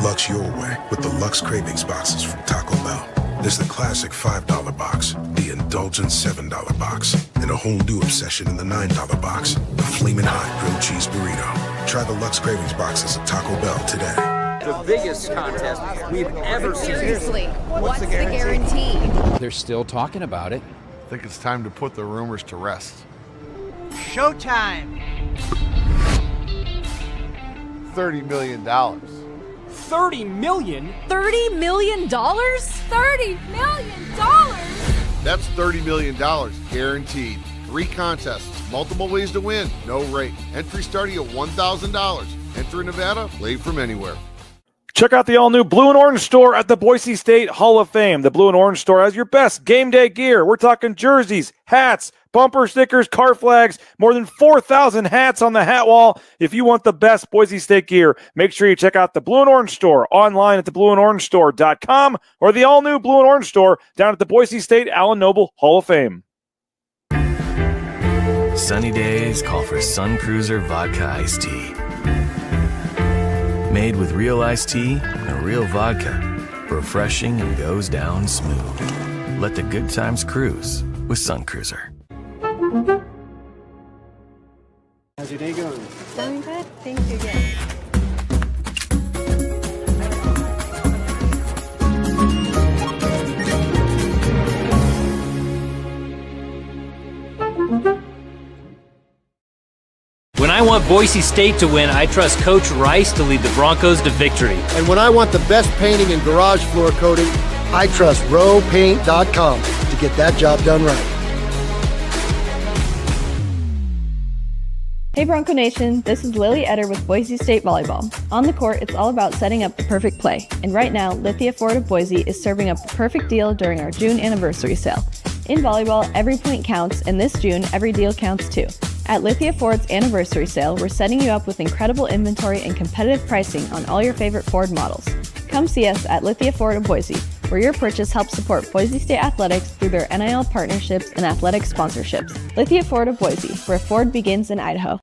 Lux your way with the Lux Cravings boxes from Taco Bell. There's the classic $5 box, the indulgent $7 box, and a whole new obsession in the $9 box, the Flamin' Hot Grilled Cheese Burrito. Try the Lux Cravings boxes at Taco Bell today. The biggest contest we've ever seen. Seriously, what's the guarantee? They're still talking about it. I think it's time to put the rumors to rest. Showtime! $30 million. $30 million? $30 million? $30 million? That's $30 million, guaranteed. 3 contests, multiple ways to win, no rate. Entry starting at $1,000. Enter in Nevada, play from anywhere. Check out the all-new Blue and Orange store at the Boise State Hall of Fame. The Blue and Orange store has your best game day gear. We're talking jerseys, hats, bumper stickers, car flags, more than 4,000 hats on the hat wall. If you want the best Boise State gear, make sure you check out the Blue and Orange store online at theblueandorangestore.com or the all-new Blue and Orange store down at the Boise State Allen Noble Hall of Fame. Sunny days call for Sun Cruiser Vodka Iced Tea. Made with real iced tea and real vodka. Refreshing and goes down smooth. Let the good times cruise with Sun Cruiser. How's your day going? Going good. Thank you again. When I want Boise State to win, I trust Coach Rice to lead the Broncos to victory. And when I want the best painting and garage floor coating, I trust rowpaint.com to get that job done right. Hey Bronco Nation, this is Lily Etter with Boise State Volleyball. On the court, it's all about setting up the perfect play. And right now, Lithia Ford of Boise is serving up the perfect deal during our June anniversary sale. In volleyball, every point counts, and this June, every deal counts too. At Lithia Ford's anniversary sale, we're setting you up with incredible inventory and competitive pricing on all your favorite Ford models. Come see us at Lithia Ford of Boise, where your purchase helps support Boise State athletics through their NIL partnerships and athletic sponsorships. Lithia Ford of Boise, where Ford begins in Idaho.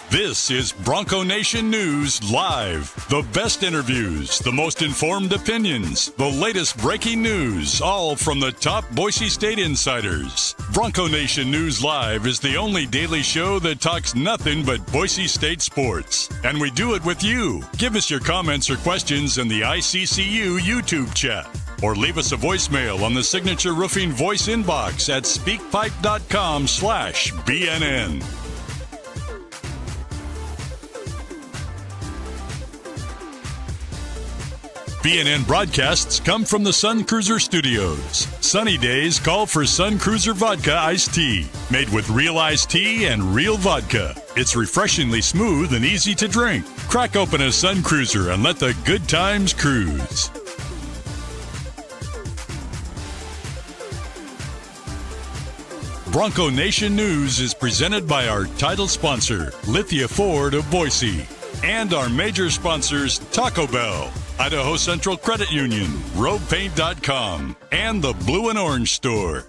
This is Bronco Nation News Live. The best interviews, the most informed opinions, the latest breaking news, all from the top Boise State insiders. Bronco Nation News Live is the only daily show that talks nothing but Boise State sports. And we do it with you. Give us your comments or questions in the ICCU YouTube chat. Or leave us a voicemail on the Signature Roofing voice inbox at speakpipe.com/BNN. BNN broadcasts come from the Sun Cruiser Studios. Sunny days call for Sun Cruiser Vodka Iced Tea. Made with real iced tea and real vodka. It's refreshingly smooth and easy to drink. Crack open a Sun Cruiser and let the good times cruise. Bronco Nation News is presented by our title sponsor, Lithia Ford of Boise, and our major sponsors, Taco Bell, Idaho Central Credit Union, RoadPaint.com, and the Blue and Orange Store.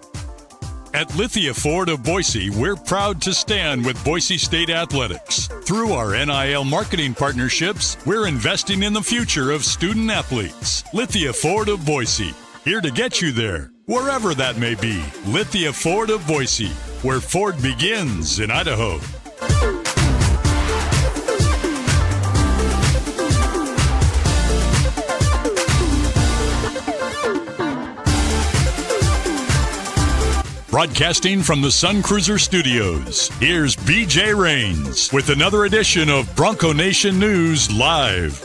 At Lithia Ford of Boise, we're proud to stand with Boise State athletics. Through our NIL marketing partnerships, we're investing in the future of student athletes. Lithia Ford of Boise, here to get you there, wherever that may be. Lithia Ford of Boise, where Ford begins in Idaho. Broadcasting from the Sun Cruiser Studios, here's BJ Rains with another edition of Bronco Nation News Live.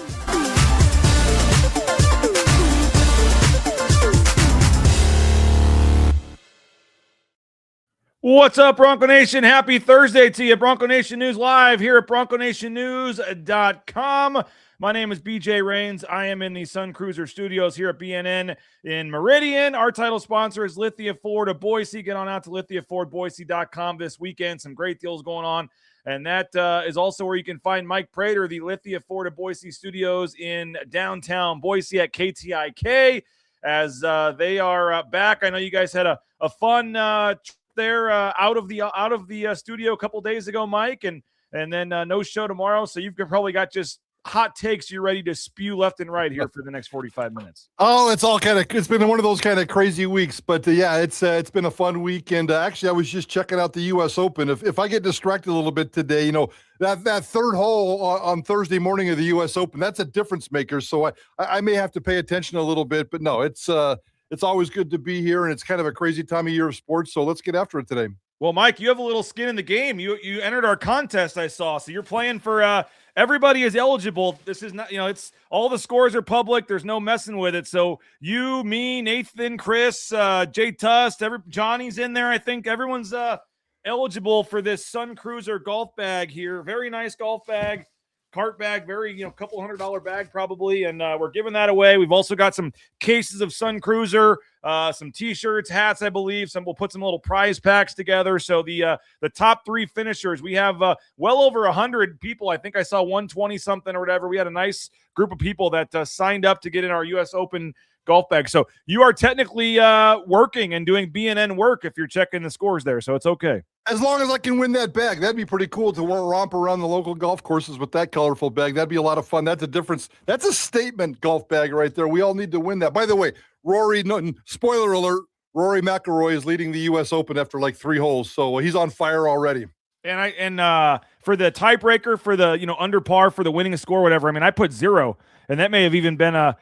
What's up, Bronco Nation? Happy Thursday to you. Bronco Nation News Live here at BroncoNationNews.com. My name is BJ Rains. I am in the Sun Cruiser Studios here at BNN in Meridian. Our title sponsor is Lithia Ford of Boise. Get on out to LithiaFordBoise.com this weekend. Some great deals going on And that is also where you can find Mike Prater, the Lithia Ford of Boise studios in downtown Boise at KTIK, as they are back. I know you guys had a fun trip there out of the studio a couple days ago, Mike, and then no show tomorrow. So you've probably got just hot takes you're ready to spew left and right here for the next 45 minutes. Oh, it's been one of those kind of crazy weeks, but yeah, it's been a fun week. And actually I was just checking out the US Open. If I get distracted a little bit today, that third hole on Thursday morning of the US Open, that's a difference maker. So I may have to pay attention a little bit, but no, it's always good to be here, and it's kind of a crazy time of year of sports. So let's get after it today. Well, Mike, you have a little skin in the game. You entered our contest, I saw. So you're playing for everybody is eligible. This is not, it's all the scores are public. There's no messing with it. So you, me, Nathan, Chris, Jay Tust, Johnny's in there. I think everyone's eligible for this Sun Cruiser golf bag here. Very nice golf bag. Cart bag, very, couple $100 bag probably, and we're giving that away. We've also got some cases of Sun Cruiser, some T-shirts, hats, I believe. We'll put some little prize packs together. So the top 3 finishers, we have well over 100 people. I think I saw 120 something or whatever. We had a nice group of people that signed up to get in our U.S. Open golf bag. So you are technically working and doing BNN work if you're checking the scores there. So it's okay. As long as I can win that bag, that'd be pretty cool to romp around the local golf courses with that colorful bag. That'd be a lot of fun. That's a difference. That's a statement golf bag right there. We all need to win that. By the way, spoiler alert, Rory McIlroy is leading the U.S. Open after like 3 holes, so he's on fire already. And for the tiebreaker, for the under par for the winning score, whatever. I mean, I put 0, and that may have even been a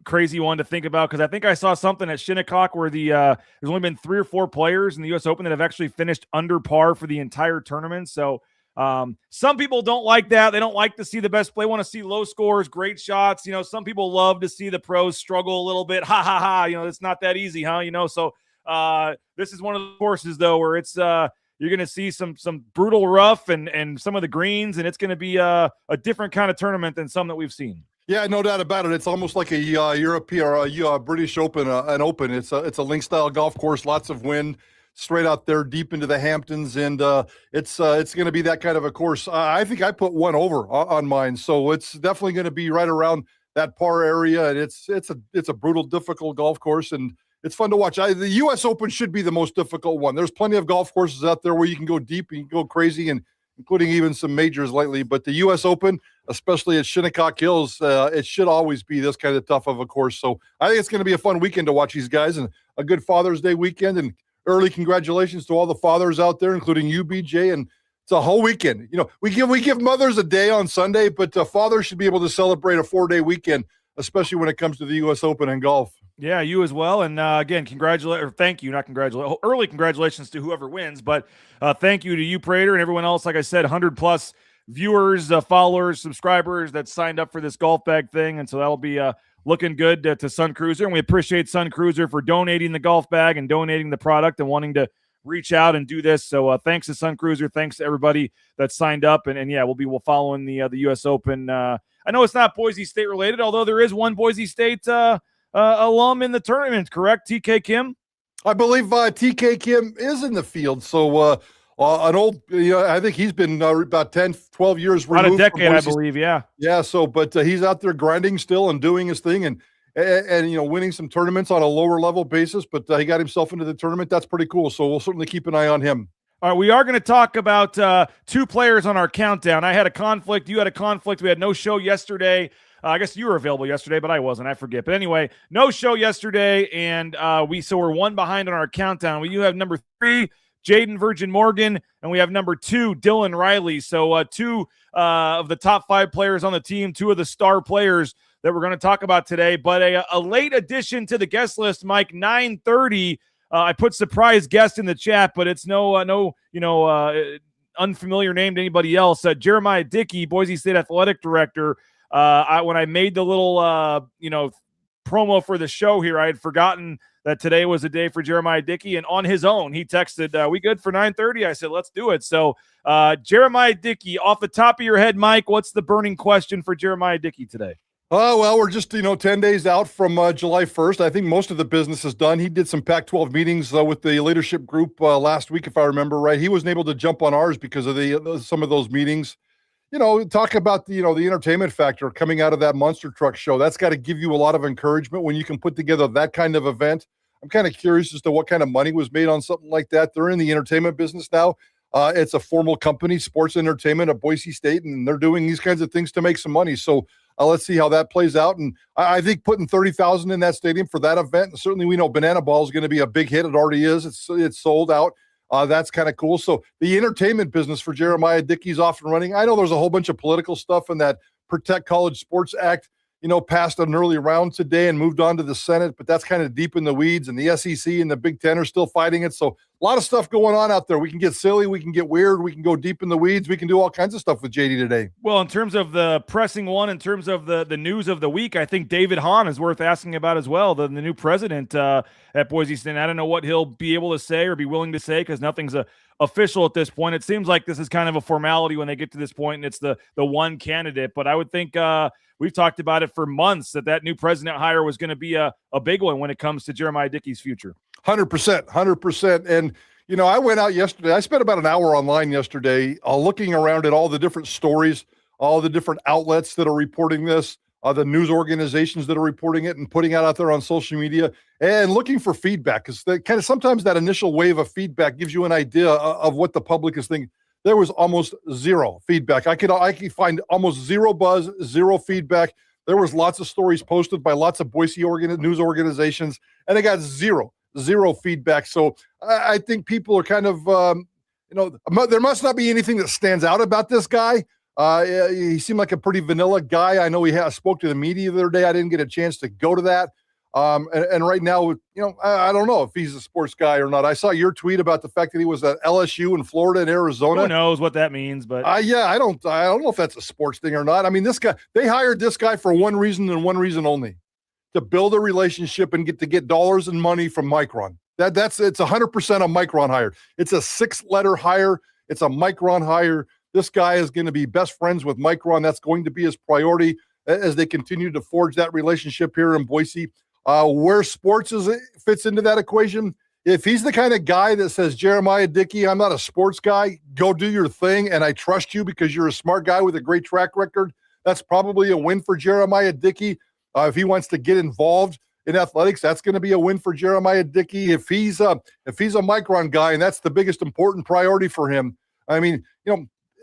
crazy one to think about, because I think I saw something at Shinnecock where there's only been 3 or 4 players in the U.S. Open that have actually finished under par for the entire tournament. So some people don't like that. They don't like to see the best play. Want to see low scores, great shots. Some people love to see the pros struggle a little bit. Ha ha ha! It's not that easy, huh? So this is one of the courses though where it's you're going to see some brutal rough and some of the greens, and it's going to be a different kind of tournament than some that we've seen. Yeah, no doubt about it. It's almost like a European or a British Open, an Open. It's a link-style golf course, lots of wind, straight out there deep into the Hamptons, and it's going to be that kind of a course. I think I put 1 over on mine, so it's definitely going to be right around that par area, and it's a brutal, difficult golf course, and it's fun to watch. The U.S. Open should be the most difficult one. There's plenty of golf courses out there where you can go deep and go crazy, and including even some majors lately. But the U.S. Open, especially at Shinnecock Hills, it should always be this kind of tough of a course. So I think it's going to be a fun weekend to watch these guys, and a good Father's Day weekend. And early congratulations to all the fathers out there, including you, BJ. And it's a whole weekend. We give mothers a day on Sunday, but fathers should be able to celebrate a 4-day weekend, especially when it comes to the U.S. Open and golf. Yeah, you as well. And again, thank you, not congratulate. Early congratulations to whoever wins, but thank you to you, Prater, and everyone else. Like I said, 100+ viewers, followers, subscribers that signed up for this golf bag thing, and so that'll be looking good to Sun Cruiser. And we appreciate Sun Cruiser for donating the golf bag and donating the product and wanting to reach out and do this. So thanks to Sun Cruiser, thanks to everybody that signed up, and yeah, we'll following the U.S. Open. I know it's not Boise State related, although there is one Boise State alum in the tournament, correct? TK Kim? I believe TK Kim is in the field. So an old, I think he's been about 10, 12 years removed. About a decade, I believe, yeah. Yeah, so, but he's out there grinding still and doing his thing and winning some tournaments on a lower level basis, but he got himself into the tournament. That's pretty cool. So we'll certainly keep an eye on him. All right, we are going to talk about 2 players on our countdown. I had a conflict. You had a conflict. We had no show yesterday. I guess you were available yesterday, but I wasn't. I forget. But anyway, no show yesterday, and we're 1 behind on our countdown. You have number 3, Jayden Virgin Morgan, and we have number 2, Dylan Riley. So 2 of the top 5 players on the team, 2 of the star players that we're going to talk about today. But a late addition to the guest list, Mike, 9:30. I put surprise guest in the chat, but it's no unfamiliar name to anybody else. Jeremiah Dickey, Boise State Athletic Director. When I made the little, promo for the show here, I had forgotten that today was a day for Jeremiah Dickey, and on his own, he texted, we good for 9:30? I said, let's do it. So Jeremiah Dickey, off the top of your head, Mike, what's the burning question for Jeremiah Dickey today? Oh, well, we're just, 10 days out from July 1st. I think most of the business is done. He did some Pac-12 meetings with the leadership group last week, if I remember right. He wasn't able to jump on ours because of some of those meetings. Talk about the entertainment factor coming out of that monster truck show. That's got to give you a lot of encouragement when you can put together that kind of event. I'm kind of curious as to what kind of money was made on something like that. They're in the entertainment business now. It's a formal company, Sports Entertainment at Boise State, and they're doing these kinds of things to make some money. So let's see how that plays out. And I think putting 30,000 in that stadium for that event, and certainly we know Banana Ball is going to be a big hit. It already is. It's sold out. That's kind of cool. So the entertainment business for Jeremiah Dickey's off and running. I know there's a whole bunch of political stuff in that Protect College Sports Act, passed an early round today and moved on to the Senate, but that's kind of deep in the weeds, and the SEC and the Big Ten are still fighting it. So a lot of stuff going on out there. We can get silly, we can get weird, we can go deep in the weeds, we can do all kinds of stuff with JD today. Well, in terms of the pressing one, in terms of the news of the week, I think David Hahn is worth asking about as well, the new president at Boise State. I don't know what he'll be able to say or be willing to say because nothing's official at this point. It seems like this is kind of a formality when they get to this point, and it's the one candidate. But I would think we've talked about it for months that new president hire was going to be a big one when it comes to Jeremiah Dickey's future. 100%. And, I went out yesterday. I spent about an hour online yesterday looking around at all the different stories, all the different outlets that are reporting this, the news organizations that are reporting it and putting it out there on social media and looking for feedback. Because sometimes that initial wave of feedback gives you an idea of what the public is thinking. There was almost zero feedback. I could find almost zero buzz, zero feedback. There was lots of stories posted by lots of Boise news organizations, and I got zero feedback. So I think people are kind of, there must not be anything that stands out about this guy. He seemed like a pretty vanilla guy. I know he spoke to the media the other day. I didn't get a chance to go to that. And right now, I don't know if he's a sports guy or not. I saw your tweet about the fact that he was at LSU in Florida and Arizona. Who knows what that means? But I don't know if that's a sports thing or not. I mean, this guy, they hired this guy for one reason and one reason only: to build a relationship and get dollars and money from Micron. It's 100% a Micron hire. It's a 6-letter hire. It's a Micron hire. This guy is going to be best friends with Micron. That's going to be his priority as they continue to forge that relationship here in Boise. Where sports fits into that equation, if he's the kind of guy that says, Jeremiah Dickey, I'm not a sports guy, go do your thing, and I trust you because you're a smart guy with a great track record, that's probably a win for Jeremiah Dickey. If he wants to get involved in athletics, that's going to be a win for Jeremiah Dickey. If he's a Micron guy, and that's the biggest important priority for him, I mean,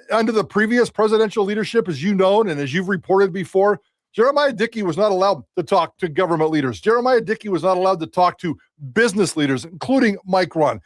under the previous presidential leadership, as you know, and as you've reported before, Jeremiah Dickey was not allowed to talk to government leaders. Jeremiah Dickey was not allowed to talk to business leaders, including Micron.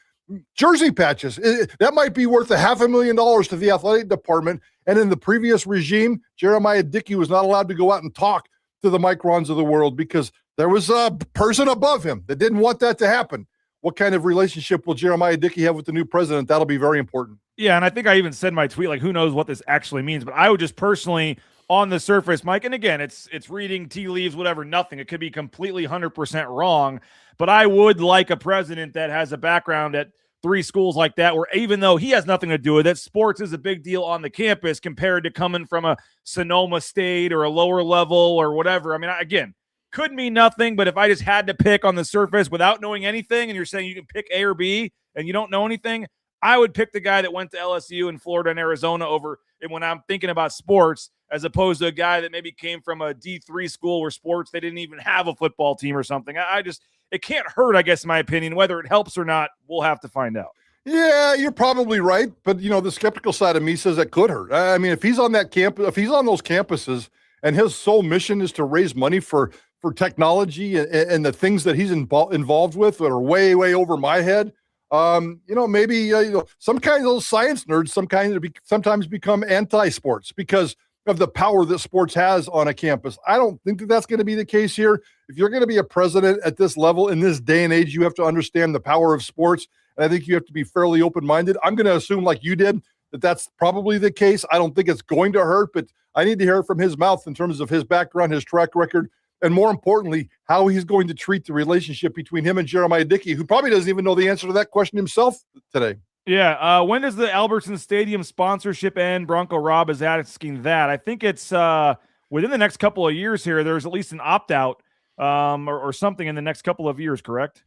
Jersey patches, that might be worth $500,000 to the athletic department. And in the previous regime, Jeremiah Dickey was not allowed to go out and talk to the Microns of the world because there was a person above him that didn't want that to happen. What kind of relationship will Jeremiah Dickey have with the new president? That'll be very important. Yeah, and I think I even said in my tweet, like, who knows what this actually means, but I would just personally, on the surface, Mike, and again, it's reading tea leaves, whatever, nothing. It could be completely 100% wrong, but I would like a president that has a background at 3 schools like that, where even though he has nothing to do with it, sports is a big deal on the campus compared to coming from a Sonoma State or a lower level or whatever. I mean, again, could mean nothing, but if I just had to pick on the surface without knowing anything, and you're saying you can pick A or B and you don't know anything, I would pick the guy that went to LSU in Florida and Arizona over, and when I'm thinking about sports, as opposed to a guy that maybe came from a D3 school where sports, they didn't even have a football team or something. It can't hurt, I guess, in my opinion. Whether it helps or not, we'll have to find out. Yeah, you're probably right. But, the skeptical side of me says it could hurt. I mean, if he's on that campus, if he's on those campuses and his sole mission is to raise money for technology and the things that he's involved with that are way, way over my head, maybe some kind of those science nerds sometimes become anti-sports because of the power that sports has on a campus. I don't think that that's going to be the case here. If you're going to be a president at this level in this day and age, you have to understand the power of sports, and I think you have to be fairly open-minded. I'm going to assume, like you did, that that's probably the case. I don't think it's going to hurt, but I need to hear it from his mouth in terms of his background, his track record, and more importantly, how he's going to treat the relationship between him and Jeremiah Dickey, who probably doesn't even know the answer to that question himself today. Yeah. When does the Albertson Stadium sponsorship end? Bronco Rob is asking that. I think it's within the next couple of years here, there's at least an opt-out or something in the next couple of years, correct?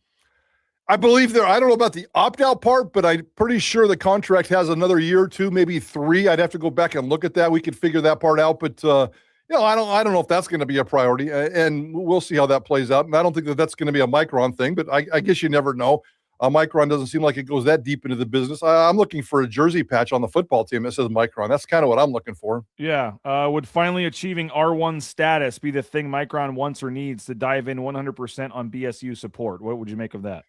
I believe I don't know about the opt-out part, but I'm pretty sure the contract has another year or two, maybe 3. I'd have to go back and look at that. We could figure that part out, but I don't know if that's going to be a priority, and we'll see how that plays out. And I don't think that that's going to be a Micron thing, but I guess you never know. Micron doesn't seem like it goes that deep into the business. I'm looking for a jersey patch on the football team that says Micron. That's kind of what I'm looking for. Yeah. Would finally achieving R1 status be the thing Micron wants or needs to dive in 100% on BSU support? What would you make of that?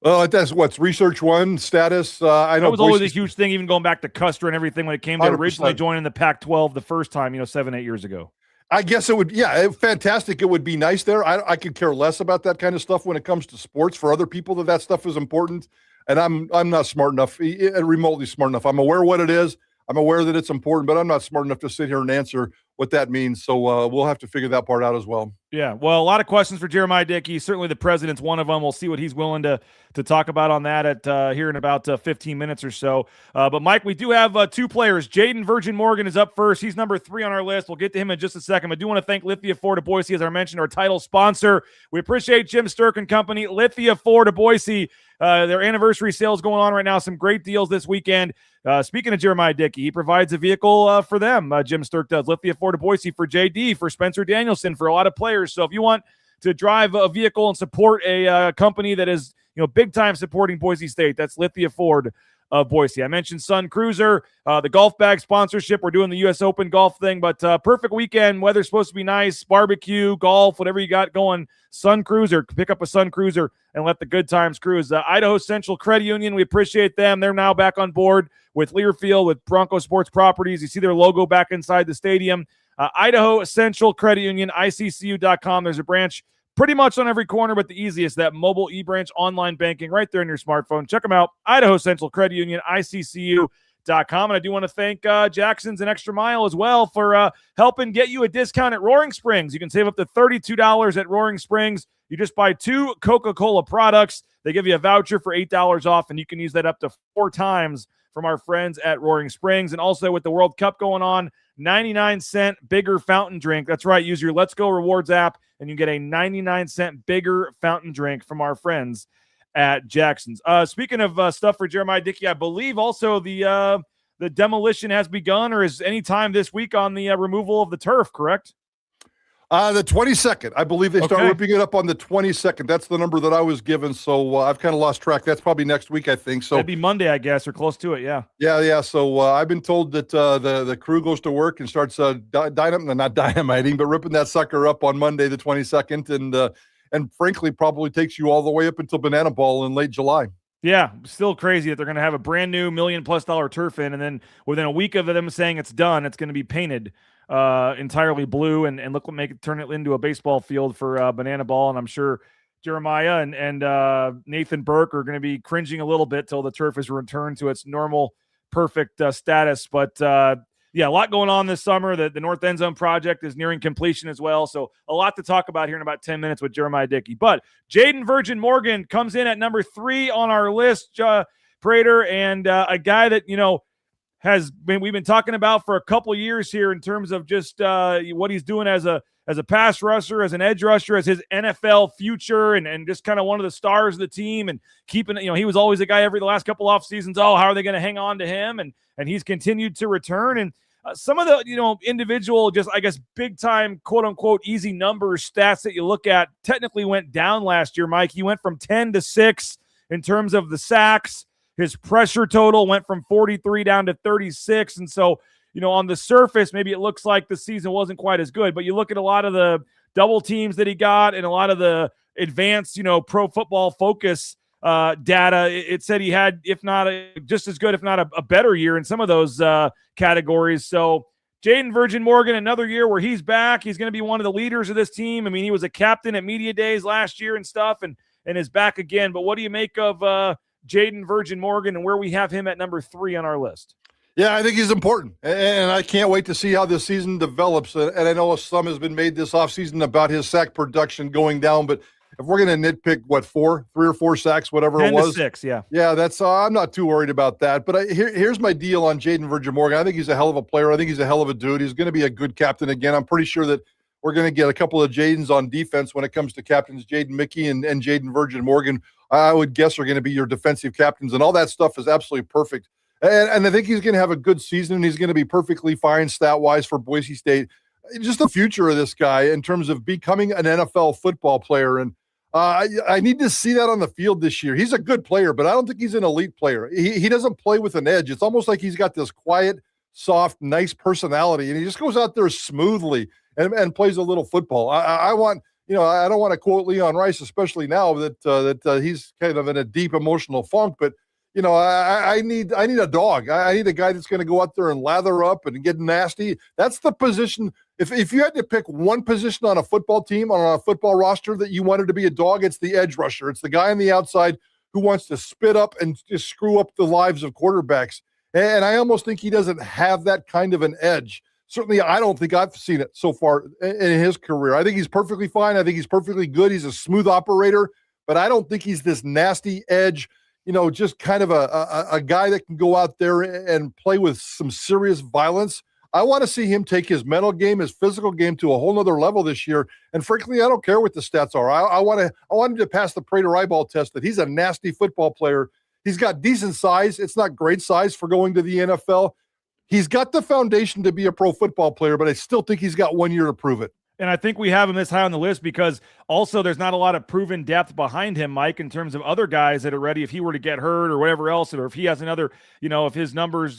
That's what's Research One status. I know that was always a huge thing, even going back to Custer and everything when it came to 100%. originally joining the Pac-12 the first time, 7-8 years ago. I guess it would, fantastic. It would be nice there. I could care less about that kind of stuff when it comes to sports. For other people, that stuff is important, and I'm not smart enough, remotely smart enough. I'm aware what it is. I'm aware that it's important, but I'm not smart enough to sit here and answer what that means. So we'll have to figure that part out as well. Yeah, well, a lot of questions for Jeremiah Dickey. Certainly the president's one of them. We'll see what he's willing to talk about on that at here in about 15 minutes or so. But, Mike, we do have 2 players. Jayden Virgin Morgan is up first. He's number 3 on our list. We'll get to him in just a second. I do want to thank Lithia Ford of Boise, as I mentioned, our title sponsor. We appreciate Jim Sturk and company. Lithia Ford of Boise, their anniversary sales going on right now. Some great deals this weekend. Speaking of Jeremiah Dickey, he provides a vehicle for them. Jim Sturk does. Lithia Ford of Boise for JD, for Spencer Danielson, for a lot of players. So if you want to drive a vehicle and support a company that is, big time supporting Boise State, that's Lithia Ford of Boise. I mentioned Sun Cruiser, the golf bag sponsorship. We're doing the U.S. Open golf thing, but perfect weekend. Weather's supposed to be nice. Barbecue, golf, whatever you got going. Sun Cruiser. Pick up a Sun Cruiser and let the good times cruise. Idaho Central Credit Union, we appreciate them. They're now back on board with Learfield, with Bronco Sports Properties. You see their logo back inside the stadium. Idaho Central Credit Union, ICCU.com. There's a branch pretty much on every corner, but the easiest, that mobile e-branch online banking right there in your smartphone. Check them out, Idaho Central Credit Union, ICCU.com. And I do want to thank Jackson's and Extra Mile as well for helping get you a discount at Roaring Springs. You can save up to $32 at Roaring Springs. You just buy 2 Coca-Cola products. They give you a voucher for $8 off, and you can use that up to 4 times from our friends at Roaring Springs. And also with the World Cup going on, 99-cent bigger fountain drink. That's right. Use your Let's Go Rewards app, and you get a 99-cent bigger fountain drink from our friends at Jackson's. Speaking of stuff for Jeremiah Dickey, I believe also the demolition has begun, or is any time this week on the removal of the turf, correct? The 22nd. I believe they start ripping it up on the 22nd. That's the number that I was given, so I've kind of lost track. That's probably next week, I think. So that'd be Monday, I guess, or close to it, yeah. Yeah. So I've been told that the crew goes to work and starts not dynamiting, but ripping that sucker up on Monday, the 22nd, and frankly, probably takes you all the way up until Banana Ball in late July. Yeah, still crazy that they're going to have a brand new $1 million+ turf in, and then within a week of them saying it's done, it's going to be painted entirely blue and turn it into a baseball field for Banana Ball. And I'm sure Jeremiah and Nathan Burke are going to be cringing a little bit till the turf is returned to its normal, perfect status. But yeah, a lot going on this summer. The North End Zone project is nearing completion as well. So a lot to talk about here in about 10 minutes with Jeremiah Dickey. But Jayden Virgin Morgan comes in at number 3 on our list, Prater, and a guy that, we've been talking about for a couple of years here in terms of just what he's doing as a pass rusher, as an edge rusher, as his NFL future, and just kind of one of the stars of the team, and keeping, he was always a guy the last couple off seasons. Oh, how are they going to hang on to him? And he's continued to return. And some of the, individual, just, I guess, big time, quote unquote, easy numbers stats that you look at technically went down last year, Mike. He went from 10 to 6 in terms of the sacks. His pressure total went from 43 down to 36. And so, on the surface, maybe it looks like the season wasn't quite as good, but you look at a lot of the double teams that he got and a lot of the advanced, pro football focus data, it said he had, if not just as good, if not a better year in some of those categories. So Jayden Virgin Morgan, another year where he's back. He's going to be one of the leaders of this team. I mean, he was a captain at media days last year and stuff, and is back again. But what do you make of Jayden Virgin Morgan and where we have him at number 3 on our list? Yeah, I think he's important, and I can't wait to see how this season develops. And I know some has been made this offseason about his sack production going down, but if we're going to nitpick, what, 3 or 4 sacks, whatever it 10 was. to 6, yeah. Yeah, that's I'm not too worried about that. But here's my deal on Jayden Virgin Morgan. I think he's a hell of a player. I think he's a hell of a dude. He's going to be a good captain again. I'm pretty sure that we're going to get a couple of Jaydens on defense when it comes to captains. Jayden Mickey and Jayden Virgin Morgan, I would guess, are going to be your defensive captains, and all that stuff is absolutely perfect. And I think he's going to have a good season, and he's going to be perfectly fine stat-wise for Boise State. Just the future of this guy in terms of becoming an NFL football player. And I need to see that on the field this year. He's a good player, but I don't think he's an elite player. He doesn't play with an edge. It's almost like he's got this quiet, soft, nice personality, and he just goes out there smoothly and plays a little football. I want, I don't want to quote Leon Rice, especially now that he's kind of in a deep emotional funk, but I need a dog. I need a guy that's going to go out there and lather up and get nasty. That's the position. If you had to pick one position on a football team, on a football roster that you wanted to be a dog, it's the edge rusher. It's the guy on the outside who wants to spit up and just screw up the lives of quarterbacks. And I almost think he doesn't have that kind of an edge. Certainly, I don't think I've seen it so far in his career. I think he's perfectly fine. I think he's perfectly good. He's a smooth operator, but I don't think he's this nasty edge, just kind of a guy that can go out there and play with some serious violence. I want to see him take his mental game, his physical game to a whole nother level this year. And frankly, I don't care what the stats are. I want him to pass the Prater eyeball test that he's a nasty football player. He's got decent size. It's not great size for going to the NFL. He's got the foundation to be a pro football player, but I still think he's got 1 year to prove it. And I think we have him this high on the list because also there's not a lot of proven depth behind him, Mike, in terms of other guys that are ready if he were to get hurt or whatever else, or if he has another, if his numbers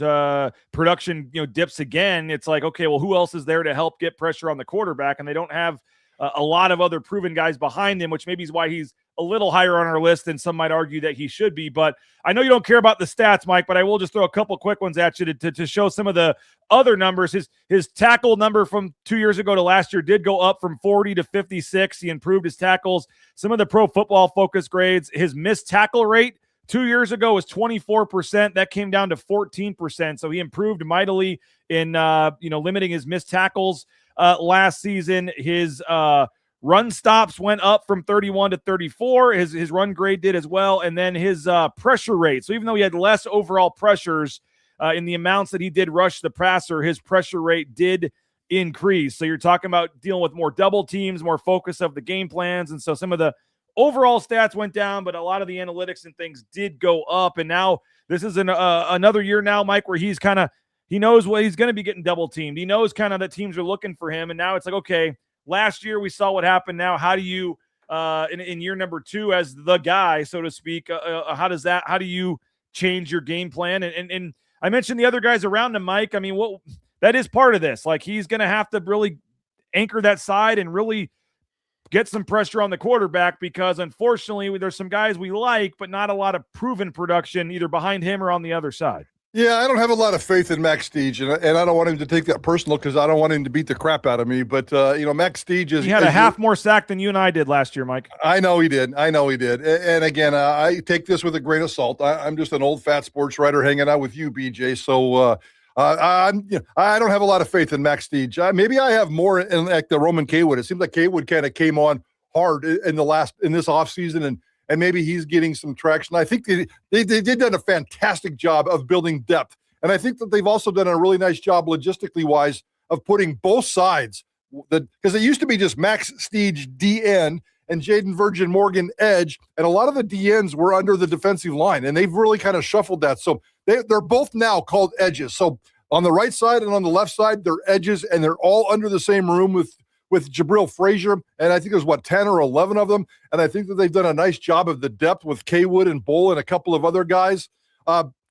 production, dips again, it's like, okay, well, who else is there to help get pressure on the quarterback? And they don't have a lot of other proven guys behind him, which maybe is why he's a little higher on our list than some might argue that he should be. But I know you don't care about the stats, Mike, but I will just throw a couple quick ones at you to show some of the other numbers. His tackle number from 2 years ago to last year did go up from 40 to 56. He improved his tackles. Some of the Pro Football Focus grades, his missed tackle rate 2 years ago was 24%. That came down to 14%. So he improved mightily in limiting his missed tackles last season. His run stops went up from 31 to 34. His run grade did as well. And then his pressure rate. So even though he had less overall pressures in the amounts that he did rush the passer, his pressure rate did increase. So you're talking about dealing with more double teams, more focus of the game plans. And so some of the overall stats went down, but a lot of the analytics and things did go up. And now this is another year now, Mike, where he knows what he's going to be getting double teamed. He knows kind of that teams are looking for him. And now it's like, okay, last year we saw what happened. Now, how do you, in year number 2 as the guy, so to speak, how do you change your game plan? And I mentioned the other guys around him, Mike. I mean, that is part of this. Like, he's going to have to really anchor that side and really get some pressure on the quarterback because, unfortunately, there's some guys we like, but not a lot of proven production either behind him or on the other side. Yeah, I don't have a lot of faith in Max Steege, and I don't want him to take that personal because I don't want him to beat the crap out of me. But, Max Steege is... He had a half more sack than you and I did last year, Mike. I know he did. And again, I take this with a grain of salt. I'm just an old fat sports writer hanging out with you, BJ. So I don't have a lot of faith in Max Steege. Maybe I have more in like the Roman Kaywood. It seems like Kaywood kind of came on hard in this offseason, and maybe he's getting some traction. I think they did a fantastic job of building depth. And I think that they've also done a really nice job logistically wise of putting both sides, because it used to be just Max Steege DN and Jayden Virgin Morgan edge. And a lot of the DNs were under the defensive line, and they've really kind of shuffled that. So they're both now called edges. So on the right side and on the left side, they're edges, and they're all under the same room with Jabril Frazier, and I think there's 10 or 11 of them, and I think that they've done a nice job of the depth with Kaywood and Bull and a couple of other guys.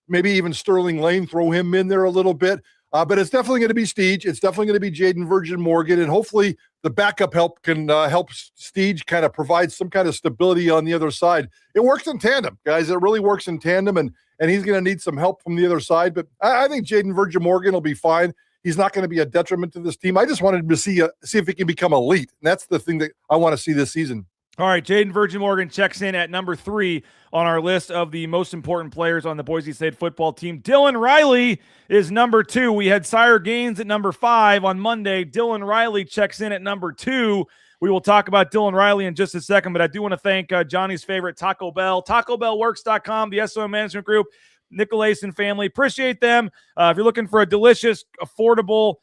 Maybe even Sterling Lane, throw him in there a little bit. But it's definitely going to be Steege. It's definitely going to be Jayden Virgin Morgan, and hopefully the backup help can help Steege kind of provide some kind of stability on the other side. It works in tandem, guys. It really works in tandem, and he's going to need some help from the other side. But I think Jayden Virgin Morgan will be fine. He's not going to be a detriment to this team. I just wanted to see if he can become elite. And that's the thing that I want to see this season. All right, Jayden Virgin Morgan checks in at number 3 on our list of the most important players on the Boise State football team. Dylan Riley is number 2. We had Sire Gaines at number 5 on Monday. Dylan Riley checks in at number 2. We will talk about Dylan Riley in just a second, but I do want to thank Johnny's favorite Taco Bell, TacoBellWorks.com, the SO Management Group, Nicolason family. Appreciate them. If you're looking for a delicious, affordable,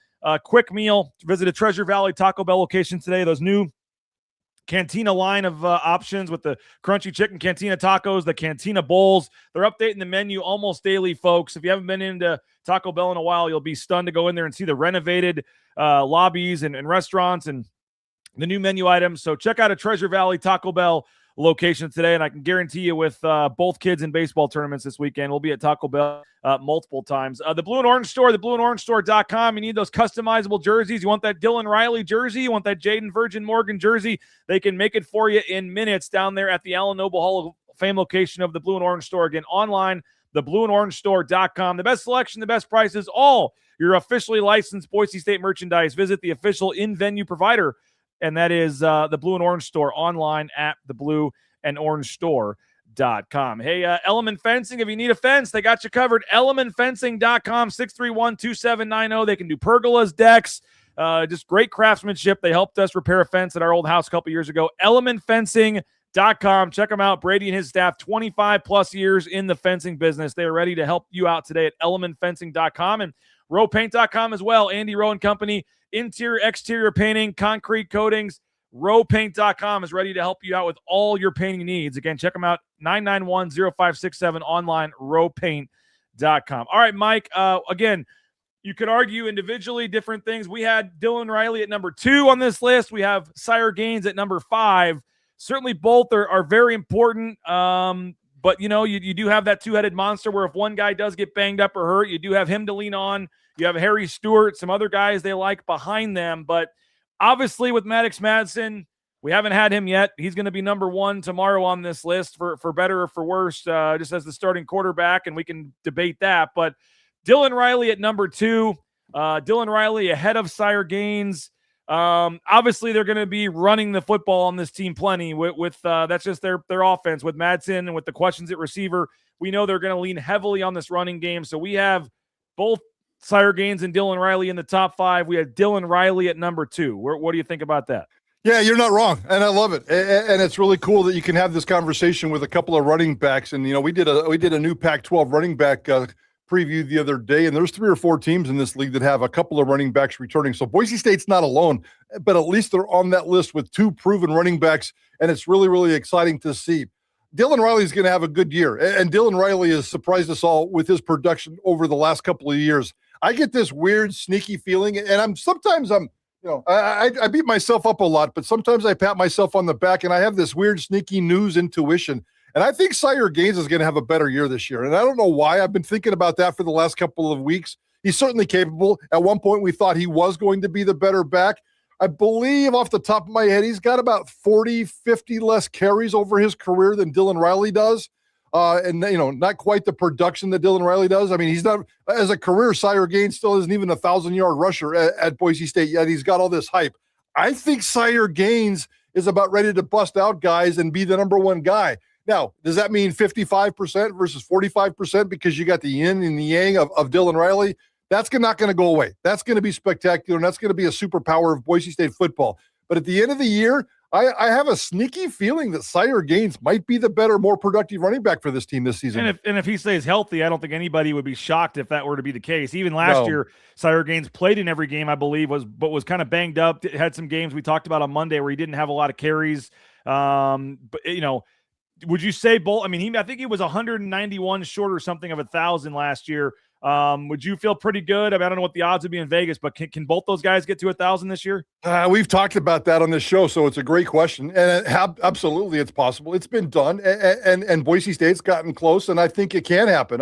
quick meal, visit a Treasure Valley Taco Bell location today. Those new Cantina line of options with the crunchy chicken Cantina tacos, the Cantina bowls. They're updating the menu almost daily, folks. If you haven't been into Taco Bell in a while, you'll be stunned to go in there and see the renovated lobbies and restaurants and the new menu items. So check out a Treasure Valley Taco Bell location today, and I can guarantee you with both kids in baseball tournaments this weekend, we'll be at Taco Bell multiple times. The Blue and Orange Store, theblueandorangestore.com. You need those customizable jerseys. You want that Dylan Riley jersey? You want that Jayden Virgin Morgan jersey? They can make it for you in minutes down there at the Allen Noble Hall of Fame location of the Blue and Orange Store. Again, online, theblueandorangestore.com. The best selection, the best prices, all your officially licensed Boise State merchandise. Visit the official in-venue provider, and that is the Blue and Orange Store, online at theblueandorangestore.com. Hey, Element Fencing, if you need a fence, they got you covered. ElementFencing.com, 631-2790. They can do pergolas, decks, just great craftsmanship. They helped us repair a fence at our old house a couple years ago. ElementFencing.com. Check them out. Brady and his staff, 25-plus years in the fencing business. They are ready to help you out today at ElementFencing.com. And RowPaint.com as well. Andy Rowe and Company. Interior, exterior painting, concrete coatings. RowPaint.com is ready to help you out with all your painting needs. Again, check them out, 991-0567, online, RowPaint.com. All right, Mike, again, you could argue individually different things. We had Dylan Riley at number 2 on this list. We have Sire Gaines at number 5. Certainly both are very important, but, you know, you do have that two-headed monster where if one guy does get banged up or hurt, you do have him to lean on. You have Harry Stewart, some other guys they like behind them. But obviously with Maddox Madsen, we haven't had him yet. He's going to be number 1 tomorrow on this list for better or for worse, just as the starting quarterback, and we can debate that. But Dylan Riley at number 2, Dylan Riley ahead of Sire Gaines. Obviously, they're going to be running the football on this team plenty with that's just their offense with Madsen and with the questions at receiver. We know they're going to lean heavily on this running game. So we have both Sire Gaines and Dylan Riley in the top 5. We have Dylan Riley at number 2. What do you think about that? Yeah, you're not wrong, and I love it. And it's really cool that you can have this conversation with a couple of running backs. And you know, we did a new Pac-12 running back preview the other day, and there's 3 or 4 teams in this league that have a couple of running backs returning. So Boise State's not alone, but at least they're on that list with 2 proven running backs, and it's really, really exciting to see. Dylan Riley's going to have a good year, and Dylan Riley has surprised us all with his production over the last couple of years. I get this weird, sneaky feeling, and I beat myself up a lot, but sometimes I pat myself on the back, and I have this weird, sneaky news intuition. And I think Sire Gaines is going to have a better year this year. And I don't know why. I've been thinking about that for the last couple of weeks. He's certainly capable. At one point, we thought he was going to be the better back. I believe off the top of my head, he's got about 40, 50 less carries over his career than Dylan Riley does. And, you know, not quite the production that Dylan Riley does. I mean, he's not, as a career, Sire Gaines still isn't even a 1,000-yard rusher at Boise State yet. He's got all this hype. I think Sire Gaines is about ready to bust out guys and be the number 1 guy. Now, does that mean 55% versus 45% because you got the yin and the yang of Dylan Riley? That's not going to go away. That's going to be spectacular, and that's going to be a superpower of Boise State football. But at the end of the year, I have a sneaky feeling that Sire Gaines might be the better, more productive running back for this team this season. And if he stays healthy, I don't think anybody would be shocked if that were to be the case. Even last year, Sire Gaines played in every game, I believe, but was kind of banged up. Had some games we talked about on Monday where he didn't have a lot of carries. But, you know, would you say both? I mean, I think he was 191 short or something of 1,000 last year. Would you feel pretty good? I mean, I don't know what the odds would be in Vegas, but can both those guys get to 1,000 this year? We've talked about that on this show, so it's a great question. And absolutely, it's possible. It's been done, and Boise State's gotten close, and I think it can happen.